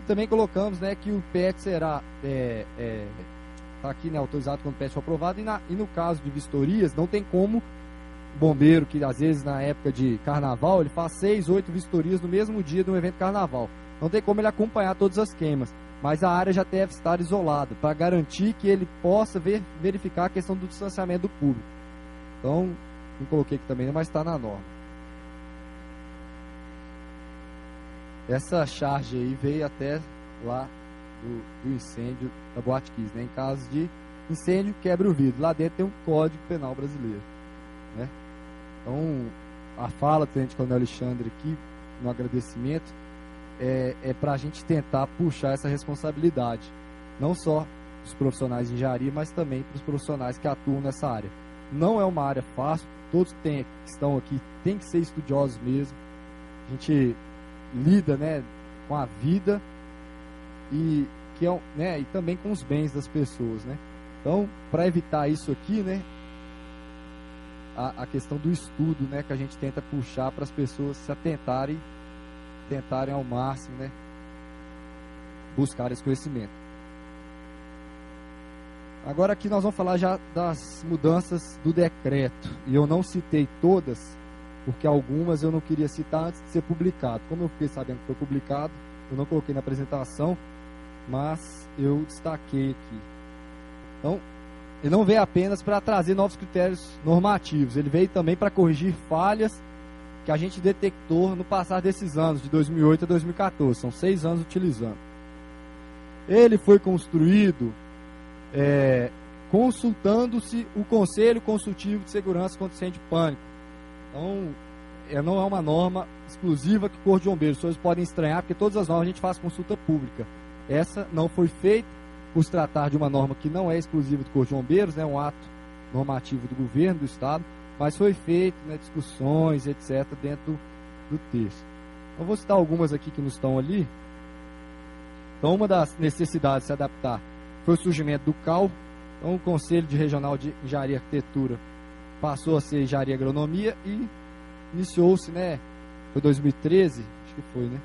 E também colocamos, né, que o PET será tá aqui, né, autorizado quando o PET for aprovado. E no caso de vistorias, não tem como o bombeiro, que às vezes na época de carnaval, ele faz 6, 8 vistorias no mesmo dia de um evento carnaval. Não tem como ele acompanhar todas as queimas. Mas a área já deve estar isolada, para garantir que ele possa verificar a questão do distanciamento do público. Então, não coloquei aqui também, mas está na norma. Essa charge aí veio até lá do incêndio da Boate Kiss, né? Em caso de incêndio, quebra o vidro. Lá dentro tem um Código Penal brasileiro, né? Então, a fala do Tenente Coronel Alexandre aqui, no agradecimento, é para a gente tentar puxar essa responsabilidade, não só dos profissionais de engenharia, mas também para os profissionais que atuam nessa área. Não é uma área fácil, todos que estão aqui têm que ser estudiosos mesmo. A gente lida, né, com a vida e também com os bens das pessoas, né? Então, para evitar isso aqui, né, a questão do estudo, né, que a gente tenta puxar para as pessoas se atentarem ao máximo, né, buscar esse conhecimento. Agora aqui nós vamos falar já das mudanças do decreto, e eu não citei todas, porque algumas eu não queria citar antes de ser publicado. Como eu fiquei sabendo que foi publicado, eu não coloquei na apresentação, mas eu destaquei aqui. Então, ele não veio apenas para trazer novos critérios normativos, ele veio também para corrigir falhas que a gente detectou no passar desses anos, de 2008 a 2014, são 6 anos utilizando. Ele foi construído consultando-se o Conselho Consultivo de Segurança contra Incêndio e Pânico. Então, não é uma norma exclusiva que o Corpo de Bombeiros, os senhores podem estranhar, porque todas as normas a gente faz consulta pública. Essa não foi feita, por se tratar de uma norma que não é exclusiva do Corpo de Bombeiros, né, um ato normativo do governo, do Estado, mas foi feito, né, discussões, etc., dentro do texto. Eu vou citar algumas aqui que não estão ali. Então, uma das necessidades de se adaptar foi o surgimento do CAL. Então, o Conselho Regional de Engenharia e Arquitetura passou a ser Engenharia e Agronomia e iniciou-se, né, foi 2013, acho que foi, né?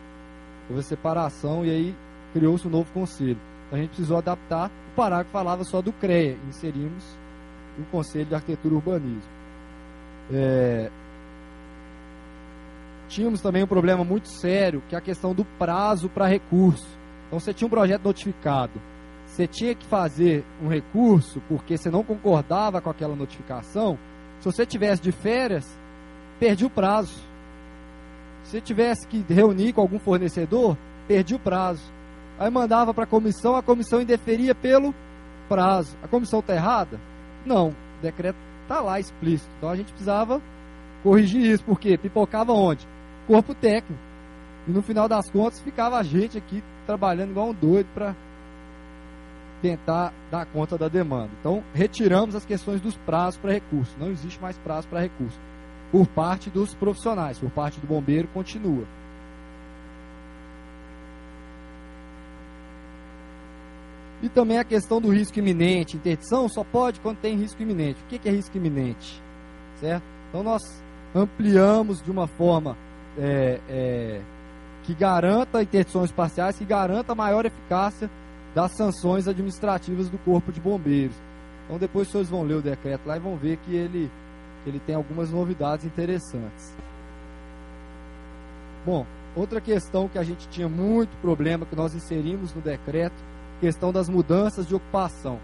Houve a separação e aí criou-se um novo conselho. Então, a gente precisou adaptar. O parágrafo falava só do CREA, inserimos o Conselho de Arquitetura e Urbanismo. Tínhamos também um problema muito sério, que é a questão do prazo para recurso. Então, você tinha um projeto notificado, você tinha que fazer um recurso porque você não concordava com aquela notificação. Se você tivesse de férias, perdia o prazo. Se você tivesse que reunir com algum fornecedor, perdia o prazo. Aí mandava para a comissão indeferia pelo prazo. A comissão está errada? Não, o decreto está lá explícito. Então a gente precisava corrigir isso, porque pipocava onde? Corpo técnico. E no final das contas ficava a gente aqui trabalhando igual um doido para tentar dar conta da demanda. Então retiramos as questões dos prazos para recurso. Não existe mais prazo para recurso. Por parte dos profissionais, por parte do bombeiro continua. E também a questão do risco iminente. Interdição só pode quando tem risco iminente. O que é risco iminente? Certo? Então nós ampliamos de uma forma que garanta interdições parciais, que garanta a maior eficácia das sanções administrativas do Corpo de Bombeiros. Então depois vocês vão ler o decreto lá e vão ver que ele tem algumas novidades interessantes. Bom, outra questão que a gente tinha muito problema, que nós inserimos no decreto, questão das mudanças de ocupação.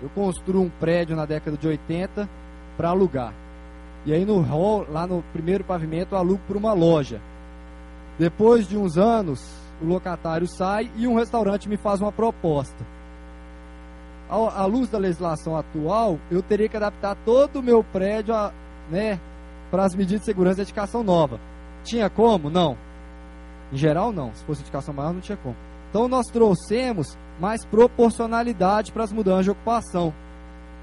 Eu construo um prédio na década de 80 para alugar. E aí no hall, lá no primeiro pavimento, eu alugo para uma loja. Depois de uns anos, o locatário sai e um restaurante me faz uma proposta. à luz da legislação atual, eu teria que adaptar todo o meu prédio para as medidas de segurança da edificação nova. Tinha como? Não. Em geral, não. Se fosse edificação maior, não tinha como. Então, nós trouxemos mais proporcionalidade para as mudanças de ocupação.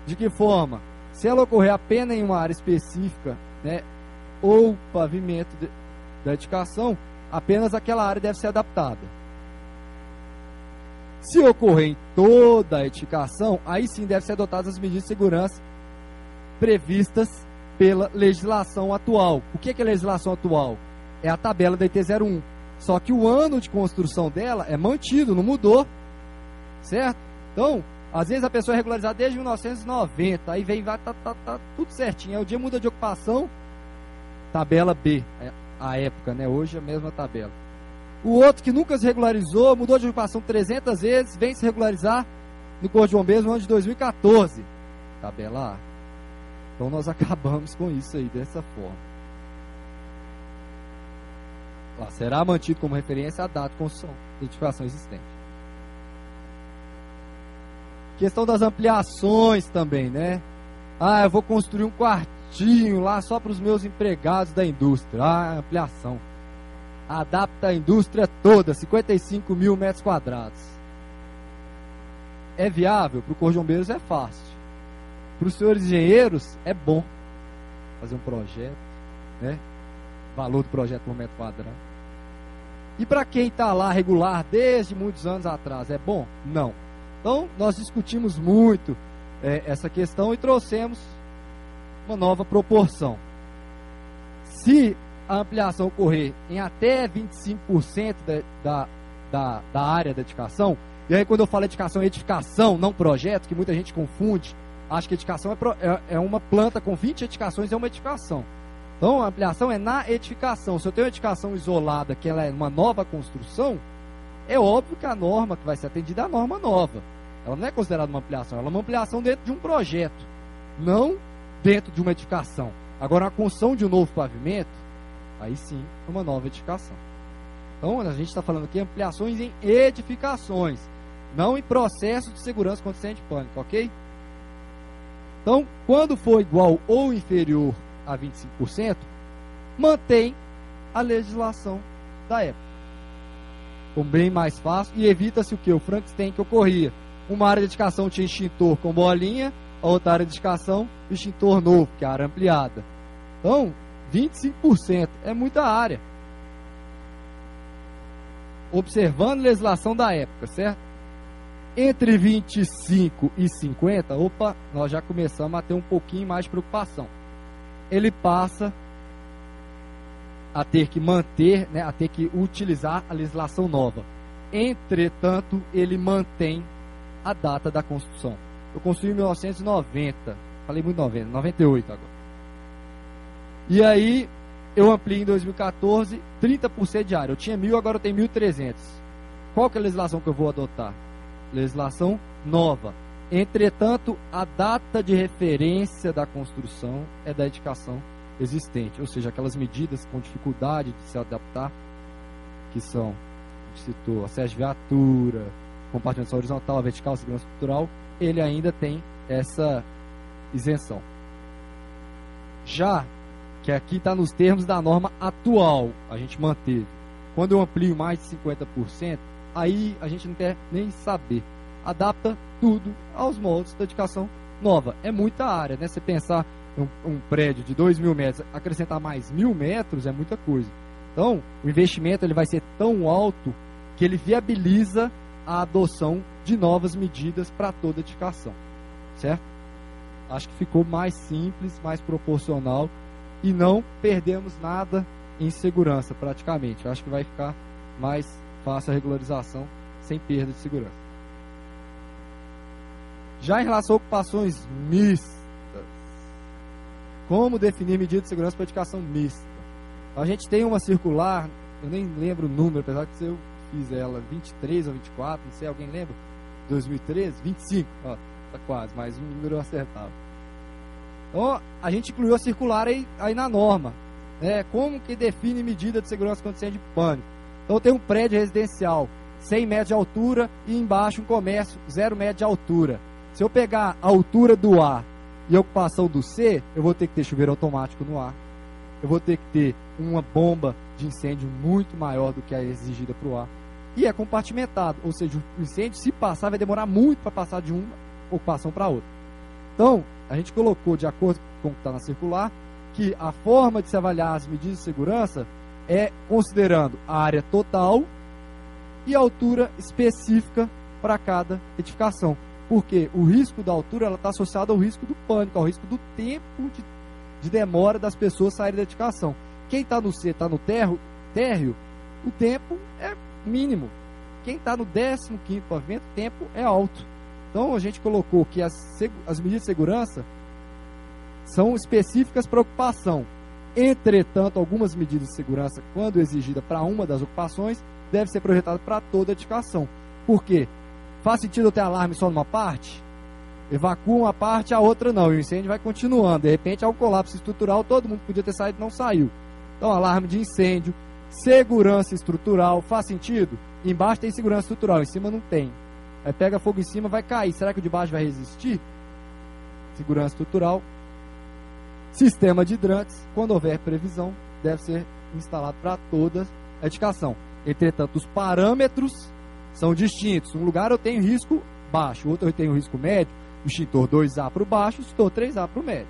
De que forma? Se ela ocorrer apenas em uma área específica, ou pavimento da edificação, apenas aquela área deve ser adaptada. Se ocorrer em toda a edificação, aí sim devem ser adotadas as medidas de segurança previstas pela legislação atual. O que é a legislação atual? É a tabela da IT-01. Só que o ano de construção dela é mantido, não mudou. Certo? Então, às vezes a pessoa é regularizada desde 1990, aí vem, vai, tá tudo certinho. Aí o dia muda de ocupação, tabela B, a época, hoje é a mesma tabela. O outro que nunca se regularizou, mudou de ocupação 300 vezes, vem se regularizar no Corpo de Bombeiros no ano de 2014. Tabela A. Então nós acabamos com isso aí, dessa forma. Será mantido como referência a data de construção da edificação existente. Questão das ampliações também, eu vou construir um quartinho lá só para os meus empregados da indústria. Ampliação. Adapta a indústria toda, 55 mil metros quadrados. É viável? Para o Corpo de Bombeiros é fácil. Para os senhores engenheiros é bom fazer um projeto, valor do projeto por metro quadrado. E para quem está lá regular desde muitos anos atrás, é bom? Não. Então, nós discutimos muito essa questão e trouxemos uma nova proporção. Se a ampliação ocorrer em até 25% da área da edificação, e aí quando eu falo edificação, não projeto, que muita gente confunde, acha que edificação é uma planta com 20 edificações, é uma edificação. Então, a ampliação é na edificação. Se eu tenho uma edificação isolada, que ela é uma nova construção, é óbvio que a norma que vai ser atendida é a norma nova. Ela não é considerada uma ampliação, ela é uma ampliação dentro de um projeto, não dentro de uma edificação. Agora, a construção de um novo pavimento, aí sim, é uma nova edificação. Então, a gente está falando aqui ampliações em edificações, não em processo de segurança contra incêndio e pânico, ok? Então, quando for igual ou inferior a 25%, mantém a legislação da época. Ficou bem mais fácil e evita-se o que? O Frankenstein que ocorria. Uma área de edificação tinha extintor com bolinha, a outra área de edificação, extintor novo, que é a área ampliada. Então, 25% é muita área. Observando a legislação da época, certo? Entre 25 e 50, nós já começamos a ter um pouquinho mais de preocupação. Ele passa a ter que manter, a ter que utilizar a legislação nova. Entretanto, ele mantém a data da construção. Eu construí em 1990, falei muito 98 agora. E aí, eu ampliei em 2014, 30% de área. Eu tinha 1.000, agora eu tenho 1.300. Qual que é a legislação que eu vou adotar? Legislação nova. Entretanto, a data de referência da construção é da edificação existente, ou seja, aquelas medidas com dificuldade de se adaptar, que são, a gente citou, acesso de viatura, compartimentação horizontal, vertical, segurança estrutural, ele ainda tem essa isenção. Já que aqui está nos termos da norma atual, a gente manteve. Quando eu amplio mais de 50%, aí a gente não quer nem saber. Adapta tudo aos moldes da edificação nova. É muita área, Você pensar um prédio de 2.000 metros, acrescentar mais 1.000 metros é muita coisa. Então, o investimento ele vai ser tão alto que ele viabiliza a adoção de novas medidas para toda edificação, certo? Acho que ficou mais simples, mais proporcional e não perdemos nada em segurança praticamente. Acho que vai ficar mais fácil a regularização sem perda de segurança. Já em relação a ocupações mistas, como definir medida de segurança para edificação mista? A gente tem uma circular, eu nem lembro o número, apesar que eu fiz ela 23 ou 24, não sei, alguém lembra? 2013? 25, tá quase, mais um número acertável. Então, a gente incluiu a circular aí na norma, como que define medida de segurança contra incêndio e pânico. Então, tem um prédio residencial, 100 metros de altura e embaixo um comércio, 0 metros de altura. Se eu pegar a altura do A e a ocupação do C, eu vou ter que ter chuveiro automático no A. Eu vou ter que ter uma bomba de incêndio muito maior do que a exigida para o A. E é compartimentado, ou seja, o incêndio, se passar, vai demorar muito para passar de uma ocupação para outra. Então, a gente colocou, de acordo com o que está na circular, que a forma de se avaliar as medidas de segurança é considerando a área total e a altura específica para cada edificação. Porque o risco da altura está associado ao risco do pânico, ao risco do tempo de demora das pessoas saírem da edificação. Quem está no C, está no térreo, o tempo é mínimo. Quem está no 15º pavimento, o tempo é alto. Então a gente colocou que as medidas de segurança são específicas para ocupação. Entretanto, algumas medidas de segurança, quando exigida para uma das ocupações, devem ser projetadas para toda a edificação. Por quê? Faz sentido eu ter alarme só numa parte? Evacua uma parte, a outra não, e o incêndio vai continuando. De repente, há um colapso estrutural, todo mundo podia ter saído e não saiu. Então, alarme de incêndio, segurança estrutural, faz sentido? Embaixo tem segurança estrutural, em cima não tem. Aí pega fogo em cima, vai cair. Será que o de baixo vai resistir? Segurança estrutural. Sistema de hidrantes, quando houver previsão, deve ser instalado para toda a edificação. Entretanto, os parâmetros são distintos. Um lugar eu tenho risco baixo, outro eu tenho risco médio, o extintor 2A para o baixo, o extintor 3A para o médio.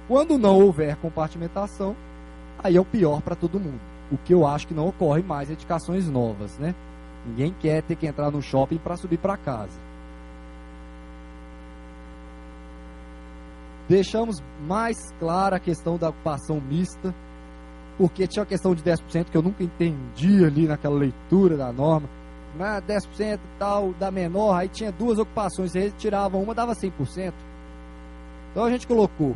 Quando não houver compartimentação, aí é o pior para todo mundo. O que eu acho que não ocorre mais em edificações novas, né? Ninguém quer ter que entrar no shopping para subir para casa. Deixamos mais clara a questão da ocupação mista, porque tinha a questão de 10% que eu nunca entendi ali naquela leitura da norma. Mas 10% tal, da menor, aí tinha duas ocupações, eles tiravam uma, dava 100%. Então a gente colocou,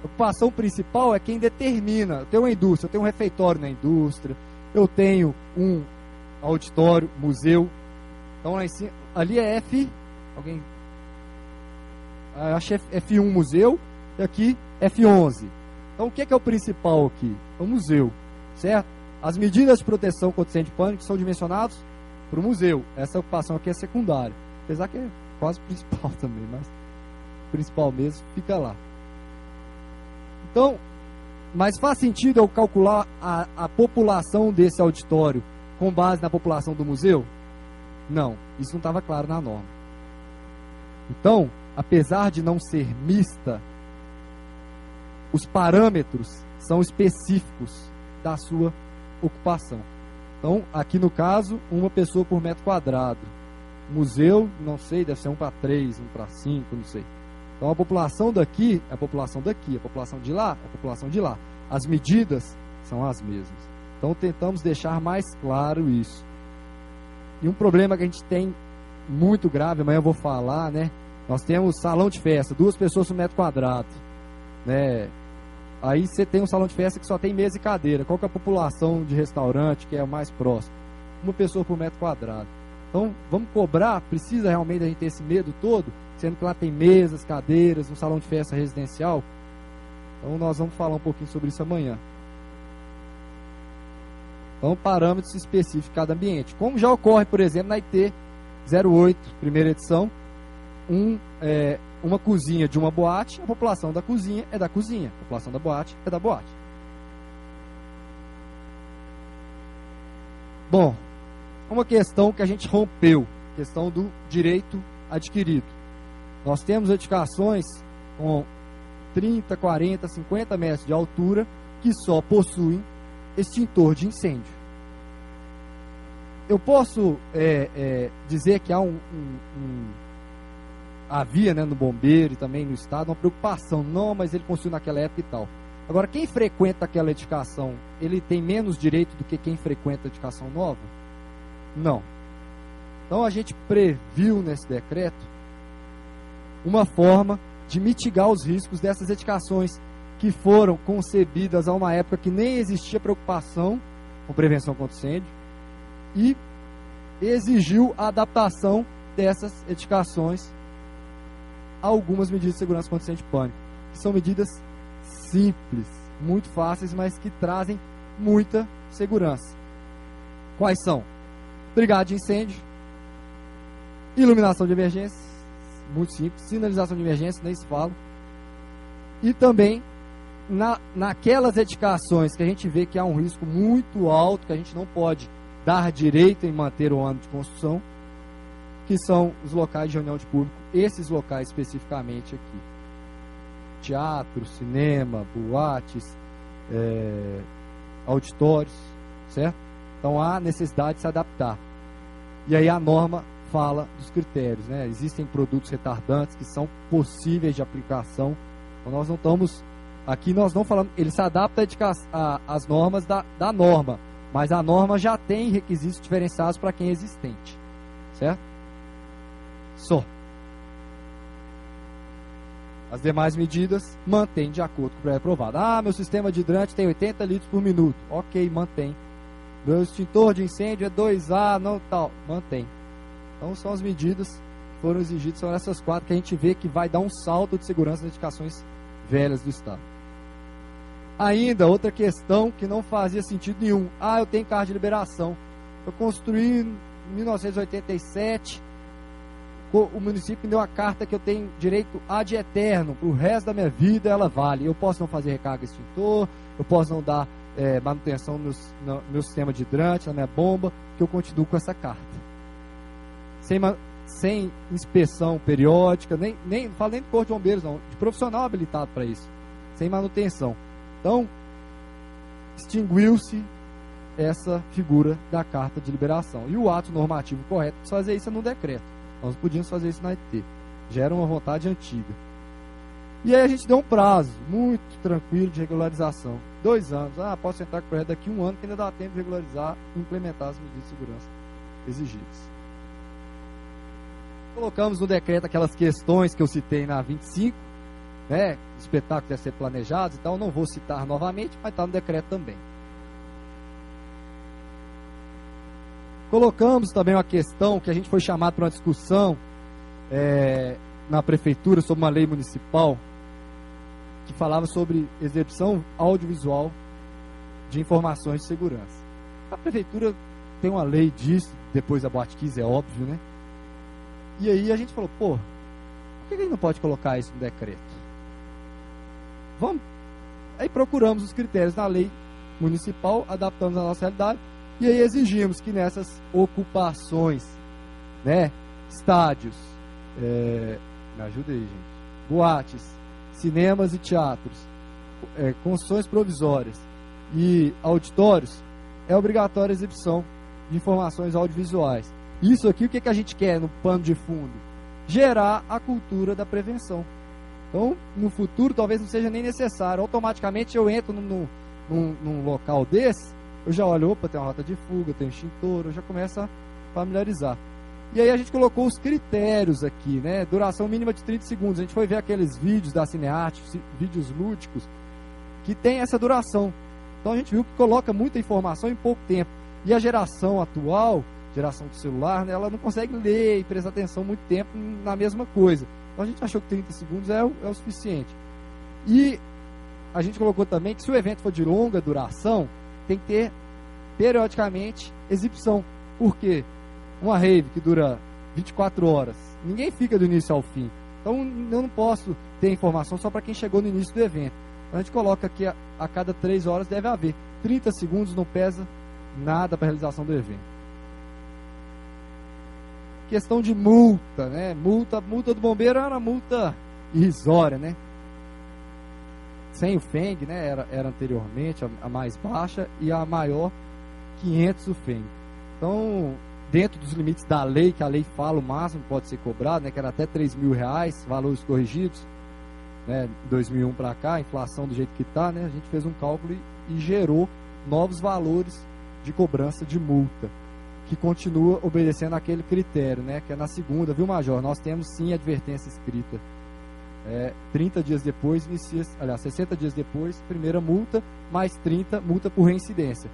a ocupação principal é quem determina. Eu tenho uma indústria, eu tenho um refeitório na indústria, eu tenho um auditório, museu. Então lá em cima, ali é F, alguém... acho que é F1 museu, e aqui F11. Então o que é o principal aqui? É o museu, certo? As medidas de proteção contra incêndio e pânico são dimensionadas para o museu. Essa ocupação aqui é secundária, apesar que é quase principal também, mas o principal mesmo fica lá. Então, mas faz sentido eu calcular a população desse auditório com base na população do museu? Não, isso não estava claro na norma. Então, apesar de não ser mista, os parâmetros são específicos da sua ocupação. Então, aqui no caso, uma pessoa por metro quadrado. Museu, não sei, deve ser 1 para 3, 1 para 5, não sei. Então, a população daqui é a população daqui, a população de lá é a população de lá. As medidas são as mesmas. Então, tentamos deixar mais claro isso. E um problema que a gente tem muito grave, amanhã eu vou falar, né? Nós temos salão de festa, 2 pessoas por metro quadrado, né? Aí você tem um salão de festa que só tem mesa e cadeira. Qual que é a população de restaurante que é o mais próximo? 1 pessoa por metro quadrado. Então, vamos cobrar? Precisa realmente a gente ter esse medo todo? Sendo que lá tem mesas, cadeiras, um salão de festa residencial? Então, nós vamos falar um pouquinho sobre isso amanhã. Então, parâmetros específicos de cada ambiente. Como já ocorre, por exemplo, na IT 08, primeira edição, uma cozinha de uma boate, a população da cozinha é da cozinha, a população da boate é da boate. Bom, uma questão que a gente rompeu, questão do direito adquirido. Nós temos edificações com 30, 40, 50 metros de altura que só possuem extintor de incêndio. Eu posso dizer que há havia, né, no bombeiro e também no estado uma preocupação, não, mas ele construiu naquela época e tal. Agora, quem frequenta aquela edificação, ele tem menos direito do que quem frequenta a edificação nova? Não. Então a gente previu nesse decreto uma forma de mitigar os riscos dessas edificações que foram concebidas a uma época que nem existia preocupação com prevenção contra incêndio e exigiu a adaptação dessas edificações a algumas medidas de segurança contra incêndio e pânico, que são medidas simples, muito fáceis, mas que trazem muita segurança. Quais são? Brigada de incêndio, iluminação de emergência, muito simples. Sinalização de emergência, nem se fala. E também naquelas edificações que a gente vê que há um risco muito alto, que a gente não pode dar direito em manter o ano de construção, que são os locais de reunião de público, esses locais especificamente aqui. Teatro, cinema, boates, auditórios, certo? Então há necessidade de se adaptar. E aí a norma fala dos critérios, né? Existem produtos retardantes que são possíveis de aplicação. Então nós não estamos, aqui nós não falamos, ele se adapta às normas da norma, mas a norma já tem requisitos diferenciados para quem é existente, certo? Só. As demais medidas mantém de acordo com o pré-aprovado. Ah, meu sistema de hidrante tem 80 litros por minuto. Ok, mantém. Meu extintor de incêndio é 2A, não tal. Mantém. Então são as medidas que foram exigidas, são essas 4 que a gente vê que vai dar um salto de segurança nas edificações velhas do Estado. Ainda, outra questão que não fazia sentido nenhum. Ah, eu tenho carta de liberação. Eu construí em 1987... o município me deu uma carta que eu tenho direito ad eterno, para o resto da minha vida ela vale. Eu posso não fazer recarga extintor, eu posso não dar manutenção no meu sistema de hidrante, na minha bomba, que eu continuo com essa carta. Sem inspeção periódica, não falo nem de corpo de bombeiros, não, de profissional habilitado para isso, sem manutenção. Então, extinguiu-se essa figura da carta de liberação. E o ato normativo correto é fazer isso no decreto. Nós podíamos fazer isso na IT. Já era uma vontade antiga. E aí a gente deu um prazo muito tranquilo de regularização. 2 anos. Posso entrar com o projeto daqui 1 ano, que ainda dá tempo de regularizar e implementar as medidas de segurança exigidas. Colocamos no decreto aquelas questões que eu citei na 25, né? Espetáculos devem ser planejados e tal. Não vou citar novamente, mas está no decreto também. Colocamos também uma questão que a gente foi chamado para uma discussão na prefeitura sobre uma lei municipal que falava sobre exibição audiovisual de informações de segurança. A prefeitura tem uma lei disso, depois da Boate Kiss, é óbvio, né? E aí a gente falou, por que a gente não pode colocar isso no decreto? Vamos. Aí procuramos os critérios na lei municipal, adaptamos a nossa realidade. E aí exigimos que nessas ocupações, né, estádios, me ajuda aí, gente, boates, cinemas e teatros, construções provisórias e auditórios, é obrigatória a exibição de informações audiovisuais. Isso aqui, o que a gente quer no pano de fundo? Gerar a cultura da prevenção. Então, no futuro, talvez não seja nem necessário. Automaticamente eu entro num local desse, eu já olho, opa, tem uma rota de fuga, tem um extintor, eu já começo a familiarizar. E aí a gente colocou os critérios aqui, né? Duração mínima de 30 segundos. A gente foi ver aqueles vídeos da Cinearte, vídeos lúdicos, que tem essa duração. Então a gente viu que coloca muita informação em pouco tempo. E a geração atual, geração do celular, né, ela não consegue ler e prestar atenção muito tempo na mesma coisa. Então a gente achou que 30 segundos é o suficiente. E a gente colocou também que se o evento for de longa duração, tem que ter periodicamente exibição. Por quê? Uma rave que dura 24 horas, ninguém fica do início ao fim. Então eu não posso ter informação só para quem chegou no início do evento. Então a gente coloca que a cada 3 horas deve haver. 30 segundos não pesa nada para a realização do evento. Questão de multa, né? Multa do bombeiro era uma multa irrisória, né? Sem o FENG, né? Era anteriormente a mais baixa, e a maior 500 o FENG. Então, dentro dos limites da lei, que a lei fala o máximo pode ser cobrado, né? Que era até R$3.000, valores corrigidos, né? 2001 para cá, a inflação do jeito que está, né? A gente fez um cálculo e gerou novos valores de cobrança de multa, que continua obedecendo aquele critério, né? Que é na segunda, viu, Major? Nós temos sim advertência escrita. 30 dias depois, 60 dias depois, primeira multa, mais 30, multa por reincidência.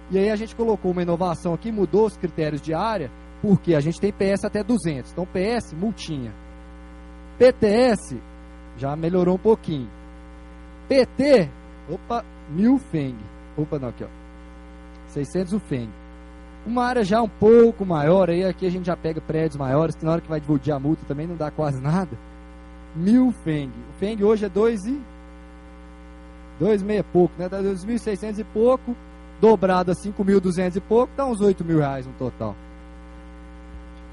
E aí a gente colocou uma inovação aqui, mudou os critérios de área, porque a gente tem PS até 200. Então PS, multinha. PTS, já melhorou um pouquinho. PT, 1.000 FENG. Opa, não, aqui, ó. 600 o FENG. Uma área já um pouco maior, aí aqui a gente já pega prédios maiores, que na hora que vai dividir a multa também não dá quase nada. 1.000 FENG. O FENG hoje é 2,6 e pouco, né? Dá 2.600 e pouco, dobrado a 5.200 e pouco, dá uns R$8.000 no total.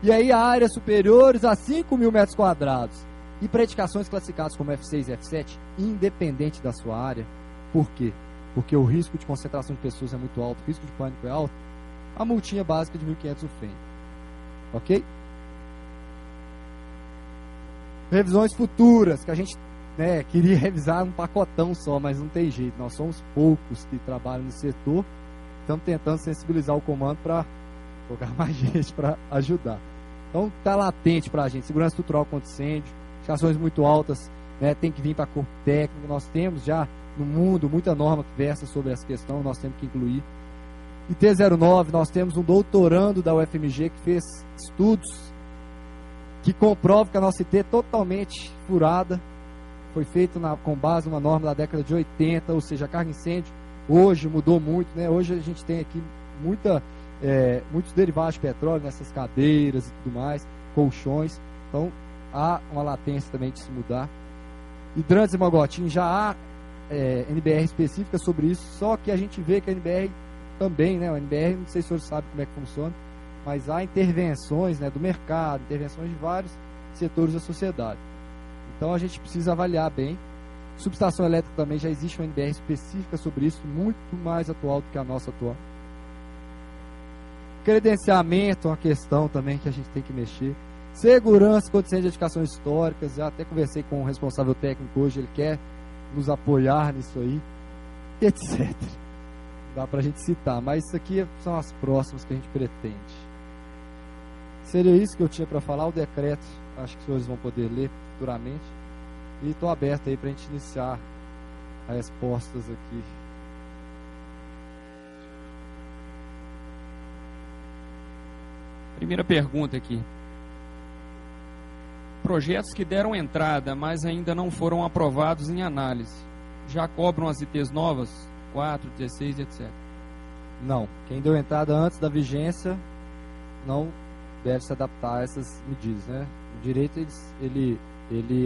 E aí áreas superiores a 5.000 metros quadrados. E para edificações classificadas como F6 e F7, independente da sua área. Por quê? Porque o risco de concentração de pessoas é muito alto, o risco de pânico é alto. A multinha básica de 1.500 o FENG. Ok? Revisões futuras, que a gente queria revisar um pacotão só, mas não tem jeito. Nós somos poucos que trabalham no setor. Estamos tentando sensibilizar o comando para colocar mais gente para ajudar. Então está latente para a gente. Segurança estrutural contra incêndio, edificações muito altas, tem que vir para corpo técnico. Nós temos já no mundo muita norma que versa sobre essa questão, nós temos que incluir. E T09, nós temos um doutorando da UFMG que fez estudos que comprovam que a nossa IT é totalmente furada. Foi feito com base numa norma da década de 80, ou seja, a carga incêndio hoje mudou muito, né? Hoje a gente tem aqui muitos derivados de petróleo nessas cadeiras e tudo mais, colchões. Então há uma latência também de se mudar. Hidrantes e Mogotinho, já há NBR específica sobre isso, só que a gente vê que a NBR também, né? O NBR, não sei se o senhor sabe como é que funciona, mas há intervenções do mercado, intervenções de vários setores da sociedade. Então a gente precisa avaliar bem. Subestação elétrica também já existe uma NBR específica sobre isso, muito mais atual do que a nossa atual. Credenciamento é uma questão também que a gente tem que mexer. Segurança contra incêndio de edificações históricas, já até conversei com o responsável técnico hoje, ele quer nos apoiar nisso aí, etc. Dá pra gente citar, mas isso aqui são as próximas que a gente pretende. Seria isso que eu tinha para falar. O decreto, acho que os senhores vão poder ler futuramente. E estou aberto aí para a gente iniciar as respostas aqui. Primeira pergunta aqui. Projetos que deram entrada, mas ainda não foram aprovados em análise, já cobram as ITs novas? 4, 16, etc. Não. Quem deu entrada antes da vigência não deve se adaptar a essas medidas, né? O direito ele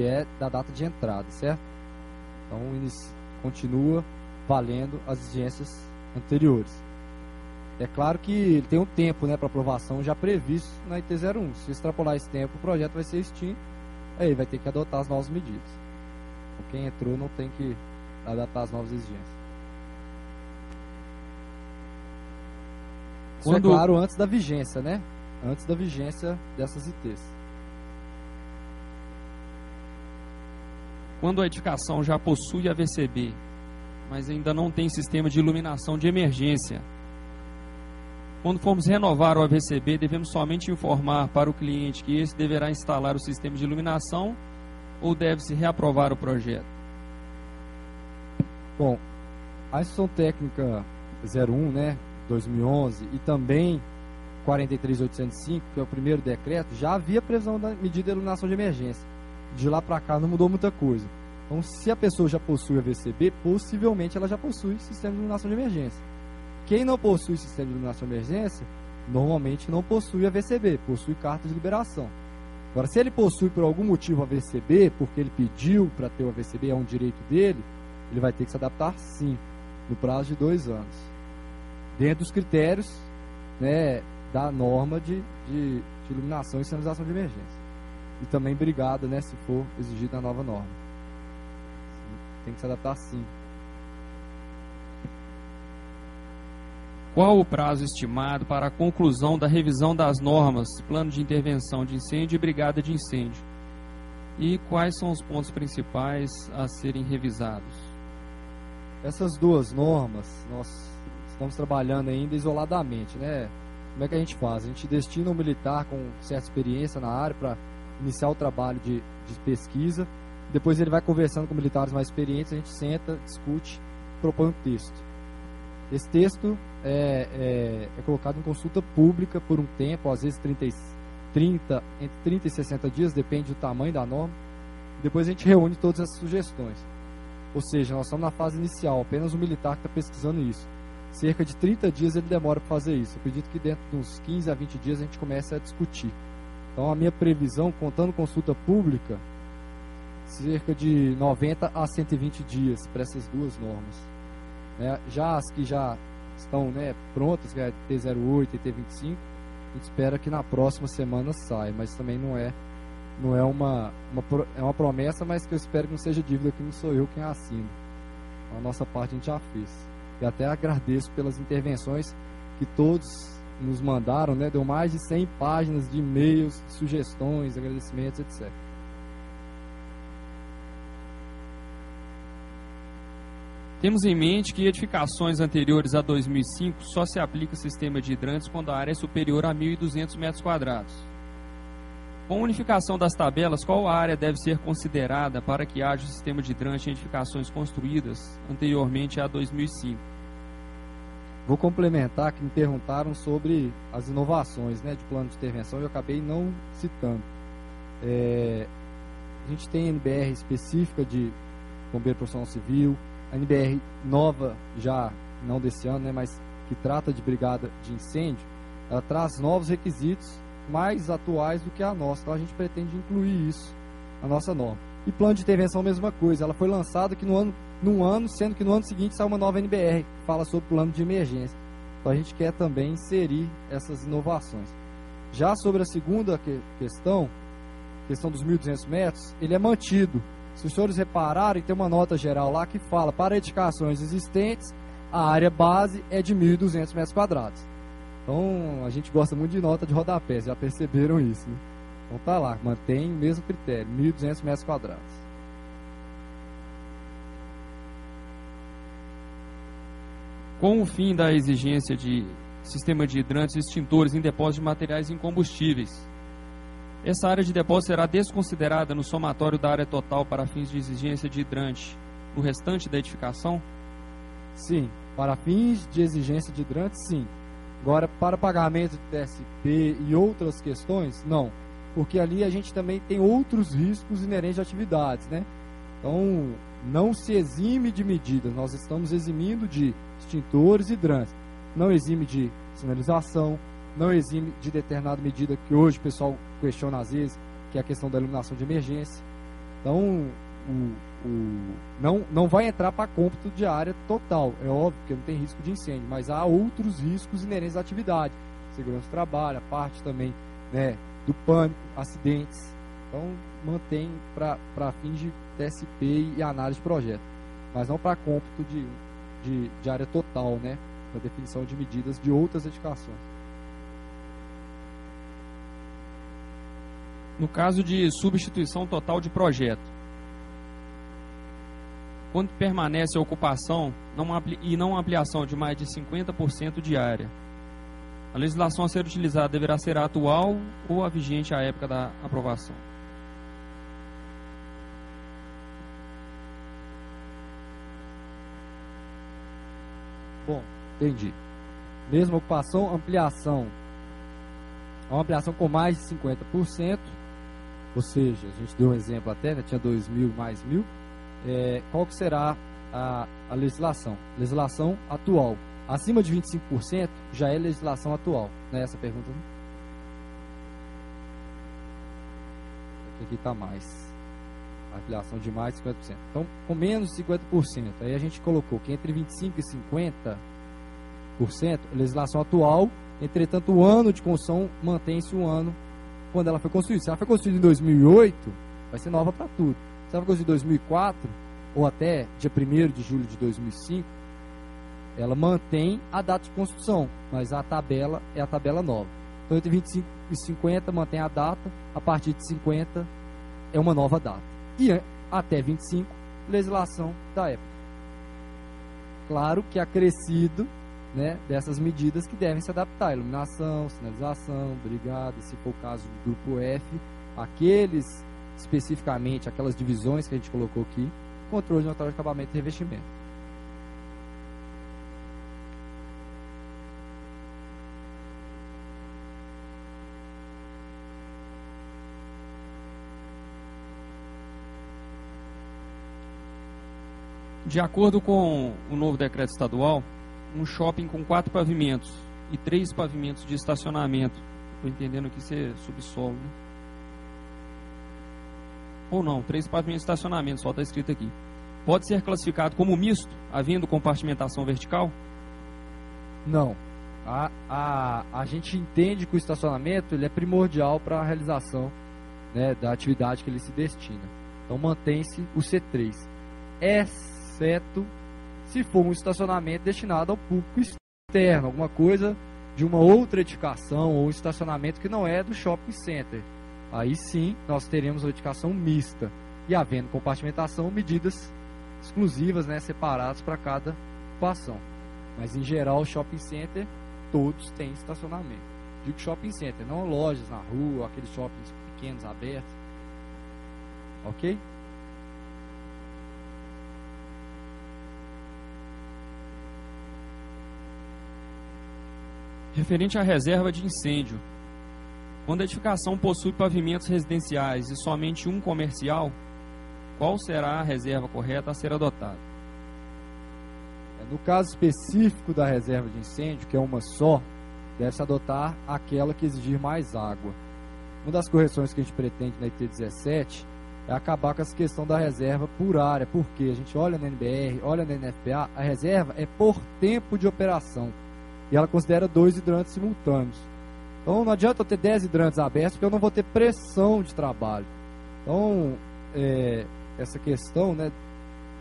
é da data de entrada, certo? Então continua valendo as exigências anteriores. É claro que ele tem um tempo, para aprovação já previsto na IT01. Se extrapolar esse tempo, o projeto vai ser extinto, aí vai ter que adotar as novas medidas. Então, quem entrou não tem que adaptar as novas exigências. Isso é claro antes da vigência, né? Antes da vigência dessas ITs. Quando a edificação já possui AVCB, mas ainda não tem sistema de iluminação de emergência, quando formos renovar o AVCB, devemos somente informar para o cliente que esse deverá instalar o sistema de iluminação ou deve-se reaprovar o projeto? Bom, a instrução técnica 01, 2011, e também 43805, que é o primeiro decreto, já havia previsão da medida de iluminação de emergência. De lá para cá não mudou muita coisa. Então, se a pessoa já possui a VCB, possivelmente ela já possui sistema de iluminação de emergência. Quem não possui sistema de iluminação de emergência, normalmente não possui a VCB, possui carta de liberação. Agora, se ele possui por algum motivo a VCB, porque ele pediu para ter o AVCB, é um direito dele, ele vai ter que se adaptar sim, no prazo de 2 anos. Dentro dos critérios, da norma de iluminação e sinalização de emergência. E também brigada, se for exigida a nova norma. Tem que se adaptar sim. Qual o prazo estimado para a conclusão da revisão das normas, plano de intervenção de incêndio e brigada de incêndio? E quais são os pontos principais a serem revisados? Essas duas normas, nós estamos trabalhando ainda isoladamente, Como é que a gente faz? A gente destina um militar com certa experiência na área para iniciar o trabalho de pesquisa. Depois ele vai conversando com militares mais experientes, a gente senta, discute, propõe um texto. Esse texto é colocado em consulta pública por um tempo, às vezes entre 30 e 60 dias, depende do tamanho da norma. Depois a gente reúne todas essas sugestões. Ou seja, nós estamos na fase inicial, apenas o militar que está pesquisando isso. cerca de 30 dias ele demora para fazer isso. Eu acredito que dentro de uns 15 a 20 dias a gente começa a discutir. Então a minha previsão, contando consulta pública, cerca de 90 a 120 dias para essas duas normas. Já as que já estão, né, prontas, que é a T08 e T25, a gente espera que na próxima semana saia, mas também não é uma promessa, mas que eu espero que não seja dívida, que não sou eu quem assina. A nossa parte a gente já fez. E até agradeço pelas intervenções que todos nos mandaram, né? Deu mais de 100 páginas de e-mails, sugestões, agradecimentos, etc. Temos em mente que edificações anteriores a 2005 só se aplica sistema de hidrantes quando a área é superior a 1.200 metros quadrados. Com a unificação das tabelas, qual área deve ser considerada para que haja o sistema de hidrante em edificações construídas anteriormente a 2005? Vou complementar que me perguntaram sobre as inovações, né, de plano de intervenção e eu acabei não citando. A gente tem NBR específica de bombeiro profissional civil, a NBR nova, já não desse ano, né, mas que trata de brigada de incêndio, ela traz novos requisitos mais atuais do que a nossa. Então a gente pretende incluir isso na nossa norma. E plano de intervenção, mesma coisa. Ela foi lançada aqui num ano, sendo que no ano seguinte sai uma nova NBR, que fala sobre plano de emergência. Então a gente quer também inserir essas inovações. Já sobre a segunda questão dos 1.200 metros, ele é mantido. Se os senhores repararem, tem uma nota geral lá que fala, para edificações existentes, a área base é de 1.200 metros quadrados. Então, a gente gosta muito de nota de rodapé, já perceberam isso, né? Então tá lá, mantém o mesmo critério, 1.200 metros quadrados. Com o fim da exigência de sistema de hidrantes e extintores em depósitos de materiais incombustíveis, essa área de depósito será desconsiderada no somatório da área total para fins de exigência de hidrante no restante da edificação? Sim, para fins de exigência de hidrante, sim. Agora, para pagamento de TSP e outras questões, não. Porque ali a gente também tem outros riscos inerentes à atividades, né? Então, não se exime de medidas. Nós estamos eximindo de extintores e hidrantes. Não exime de sinalização, não exime de determinada medida que hoje o pessoal questiona às vezes, que é a questão da iluminação de emergência. Então, não vai entrar para cômputo de área total. É óbvio que não tem risco de incêndio, mas há outros riscos inerentes à atividade. Segurança do trabalho, a parte também, né, do pânico, acidentes. Então, mantém para fins de TSP e análise de projeto, mas não para cômputo de área total, né, para definição de medidas de outras edificações. No caso de substituição total de projeto, quando permanece a ocupação e não ampliação de mais de 50% de área, a legislação a ser utilizada deverá ser a atual ou a vigente à época da aprovação? Bom, entendi. Mesma ocupação, ampliação. Uma ampliação com mais de 50%, ou seja, a gente deu um exemplo até, né, tinha 2.000 mais 1.000. Qual que será a legislação? Legislação atual. Acima de 25% já é legislação atual. Não é essa a pergunta? Né? Aqui está mais. A ampliação de mais de 50%. Então, com menos de 50%. Aí a gente colocou que entre 25% e 50%, legislação atual. Entretanto, o ano de construção mantém-se o ano quando ela foi construída. Se ela foi construída em 2008, vai ser nova para tudo. Se ela foi construída em 2004, ou até dia 1º de julho de 2005, ela mantém a data de construção, mas a tabela é a tabela nova. Então, entre 25 e 50 mantém a data, a partir de 50 é uma nova data. E até 25, legislação da época. Claro que acrescido, né, dessas medidas que devem se adaptar, iluminação, sinalização, brigada, se for o caso do grupo F, aqueles especificamente, aquelas divisões que a gente colocou aqui, controle de material de acabamento e revestimento. De acordo com o novo decreto estadual, um shopping com 4 pavimentos e 3 pavimentos de estacionamento, estou entendendo aqui ser subsolo, né? Ou não, 3 pavimentos de estacionamento, só está escrito aqui. Pode ser classificado como misto, havendo compartimentação vertical? Não. A gente entende que o estacionamento ele é primordial para a realização, né, da atividade que ele se destina. Então mantém-se o C3, exceto se for um estacionamento destinado ao público externo, alguma coisa de uma outra edificação ou estacionamento que não é do shopping center. Aí sim nós teremos uma edificação mista e, havendo compartimentação, medidas exclusivas, né, separadas para cada ocupação. Mas em geral o shopping center todos têm estacionamento. Digo shopping center, não lojas na rua, aqueles shoppings pequenos abertos. Ok? Referente à reserva de incêndio, quando a edificação possui pavimentos residenciais e somente um comercial, qual será a reserva correta a ser adotada? No caso específico da reserva de incêndio, que é uma só, deve-se adotar aquela que exigir mais água. Uma das correções que a gente pretende na IT 17 é acabar com essa questão da reserva por área, porque a gente olha na NBR, olha na NFPA, a reserva é por tempo de operação e ela considera 2 hidrantes simultâneos. Então não adianta eu ter 10 hidrantes abertos, porque eu não vou ter pressão de trabalho. Então, essa questão, né,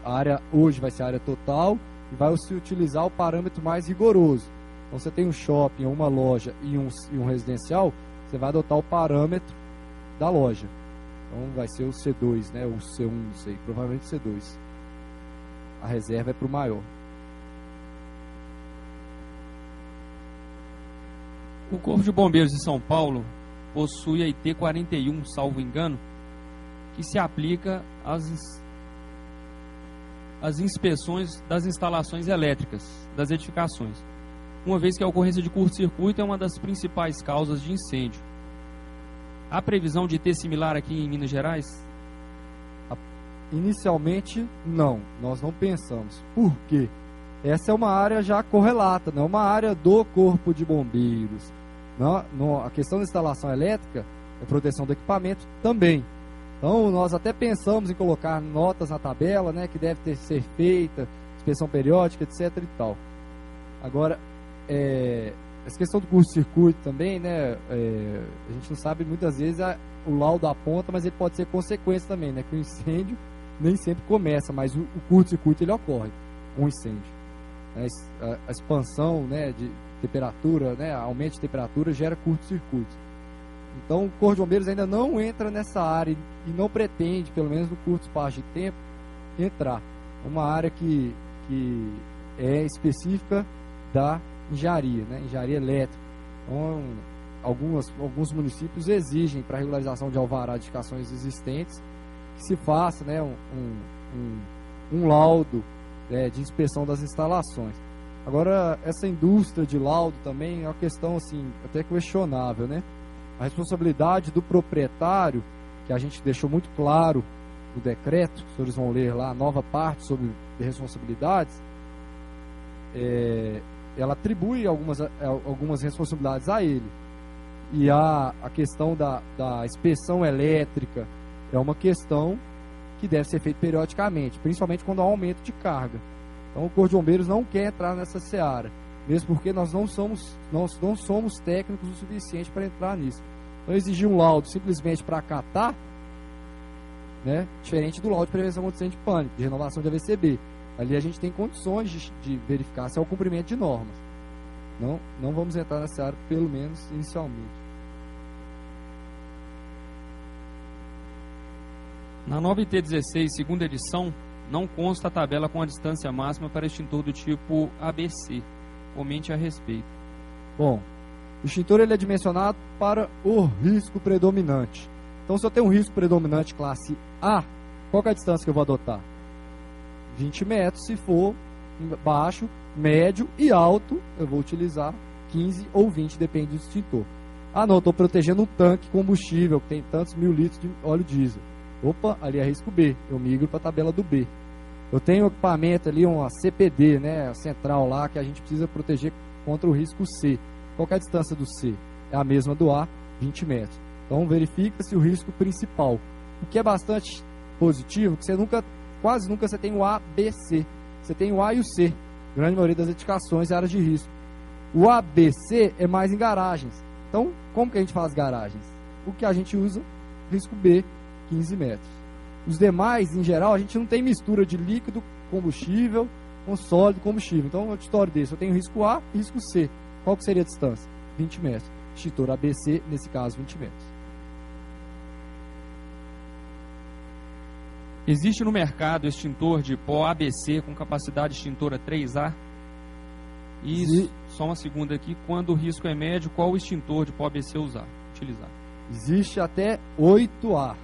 a área hoje vai ser a área total e vai se utilizar o parâmetro mais rigoroso. Então você tem um shopping, uma loja e um residencial, você vai adotar o parâmetro da loja. Então vai ser o C2, né, o C1, não sei, provavelmente C2. A reserva é para o maior. O Corpo de Bombeiros de São Paulo possui a IT 41, salvo engano, que se aplica às inspeções das instalações elétricas das edificações, uma vez que a ocorrência de curto-circuito é uma das principais causas de incêndio. Há previsão de IT similar aqui em Minas Gerais? Inicialmente, não. Nós não pensamos. Por quê? Essa é uma área já correlata, não é uma área do Corpo de Bombeiros. A questão da instalação elétrica é proteção do equipamento também. Então, nós até pensamos em colocar notas na tabela, né, que deve ser feita, inspeção periódica, etc. e tal. Agora, essa questão do curto-circuito também, né, a gente não sabe, muitas vezes o laudo aponta, mas ele pode ser consequência também, né, que o incêndio nem sempre começa, mas o curto-circuito ele ocorre, um incêndio. A expansão, né, de temperatura, né, aumento de temperatura gera curto-circuito. Então o Corpo de Bombeiros ainda não entra nessa área e não pretende, pelo menos no curto espaço de tempo, entrar. É uma área que é específica da engenharia, né, engenharia elétrica. Então alguns municípios exigem para a regularização de alvará de edificações existentes que se faça, né, um laudo, de inspeção das instalações. Agora, essa indústria de laudo também é uma questão assim, até questionável, né? A responsabilidade do proprietário, que a gente deixou muito claro no decreto, os senhores vão ler lá a nova parte sobre responsabilidades, ela atribui algumas responsabilidades a ele. E a questão da inspeção elétrica é uma questão que deve ser feita periodicamente, principalmente quando há aumento de carga. Então o Corpo de Bombeiros não quer entrar nessa seara, mesmo porque nós não somos técnicos o suficiente para entrar nisso. Então exigir um laudo simplesmente para acatar, né, diferente do laudo de prevenção contra incêndio de pânico, de renovação de AVCB. Ali a gente tem condições de verificar se é o cumprimento de normas. Não vamos entrar nessa área, pelo menos inicialmente. Na nova IT 16, segunda edição, não consta a tabela com a distância máxima para extintor do tipo ABC. Comente a respeito. Bom, o extintor ele é dimensionado para o risco predominante. Então, se eu tenho um risco predominante classe A, qual que é a distância que eu vou adotar? 20 metros. Se for baixo, médio e alto, eu vou utilizar 15 ou 20, depende do extintor. Ah, não, estou protegendo um tanque combustível que tem tantos mil litros de óleo diesel. Opa, ali é risco B, eu migro para a tabela do B. Eu tenho um equipamento ali, uma CPD, né, a central lá, que a gente precisa proteger contra o risco C. Qual que é a distância do C? É a mesma do A, 20 metros. Então verifica-se o risco principal. O que é bastante positivo, que quase nunca você tem o A, B, C. Você tem o A e o C. Grande maioria das edificações e áreas de risco. O A, B, C é mais em garagens. Então, como que a gente faz garagens? O que a gente usa? Risco B, 15 metros. Os demais, em geral, a gente não tem mistura de líquido combustível com sólido combustível. Então, no auditório desse, eu tenho risco A e risco C. Qual que seria a distância? 20 metros. Extintor ABC, nesse caso, 20 metros. Existe no mercado extintor de pó ABC com capacidade extintora 3A? E só uma segunda aqui, quando o risco é médio, qual o extintor de pó ABC utilizar? Existe até 8A.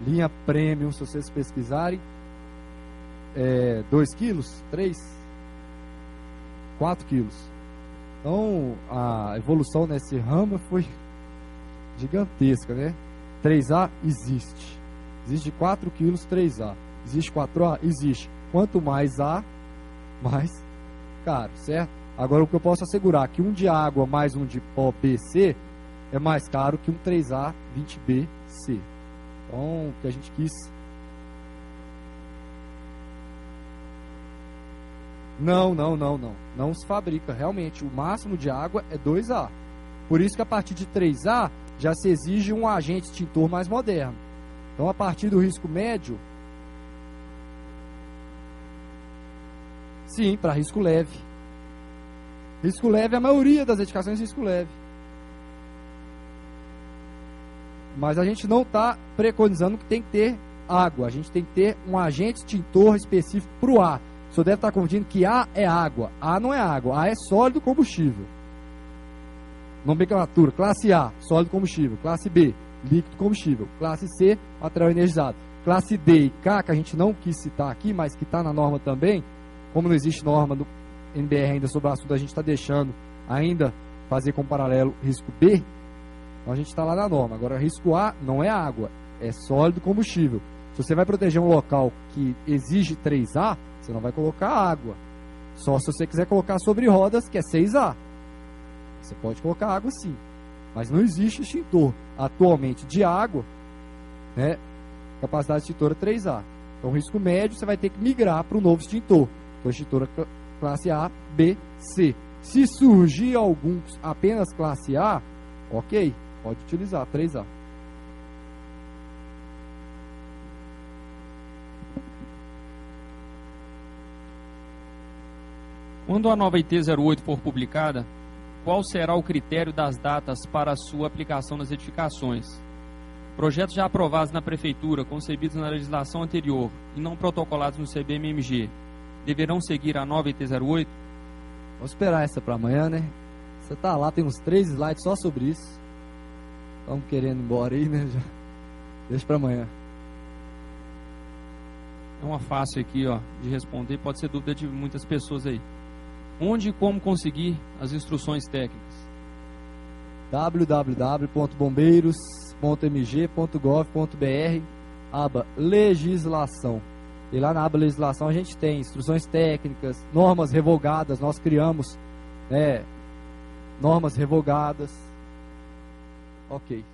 Linha Premium, se vocês pesquisarem, 2 quilos, 3, 4 quilos. Então, a evolução nesse ramo foi gigantesca, né? 3A existe. Existe 4 quilos 3A. Existe 4A? Existe. Quanto mais A, mais caro, certo? Agora, o que eu posso assegurar é que um de água mais um de pó BC é mais caro que um 3A 20BC. Então, o que a gente quis... Não se fabrica. Realmente, o máximo de água é 2A. Por isso que a partir de 3A já se exige um agente extintor mais moderno. Então, a partir do risco médio... Sim, para risco leve. Risco leve, a maioria das edificações é risco leve. Mas a gente não está preconizando que tem que ter água. A gente tem que ter um agente extintor específico para o A. O senhor deve estar confundindo que A é água. A não é água. A é sólido combustível. Nomenclatura. Classe A, sólido combustível. Classe B, líquido combustível. Classe C, material energizado. Classe D e K, que a gente não quis citar aqui, mas que está na norma também. Como não existe norma do NBR ainda sobre o assunto, a gente está deixando ainda fazer com paralelo risco B. Então a gente está lá na norma. Agora, risco A não é água, é sólido combustível. Se você vai proteger um local que exige 3A, você não vai colocar água. Só se você quiser colocar sobre rodas, que é 6A. Você pode colocar água sim. Mas não existe extintor atualmente de água, né? Capacidade extintora 3A. Então, risco médio, você vai ter que migrar para o novo extintor. Então, extintora classe A, B, C. Se surgir alguns apenas classe A, ok, pode utilizar 3A. Quando a nova IT 08 for publicada, qual será o critério das datas para a sua aplicação nas edificações? Projetos já aprovados na Prefeitura, concebidos na legislação anterior e não protocolados no CBMMG, deverão seguir a nova IT 08? Vamos esperar essa para amanhã, né? Você tá lá, tem uns 3 slides só sobre isso. Estamos querendo ir embora aí, né? Já. Deixa para amanhã. É uma fácil aqui, ó, de responder, pode ser dúvida de muitas pessoas aí. Onde e como conseguir as instruções técnicas? www.bombeiros.mg.gov.br, aba legislação. E lá na aba legislação a gente tem instruções técnicas, normas revogadas, nós criamos, né, normas revogadas. Ok.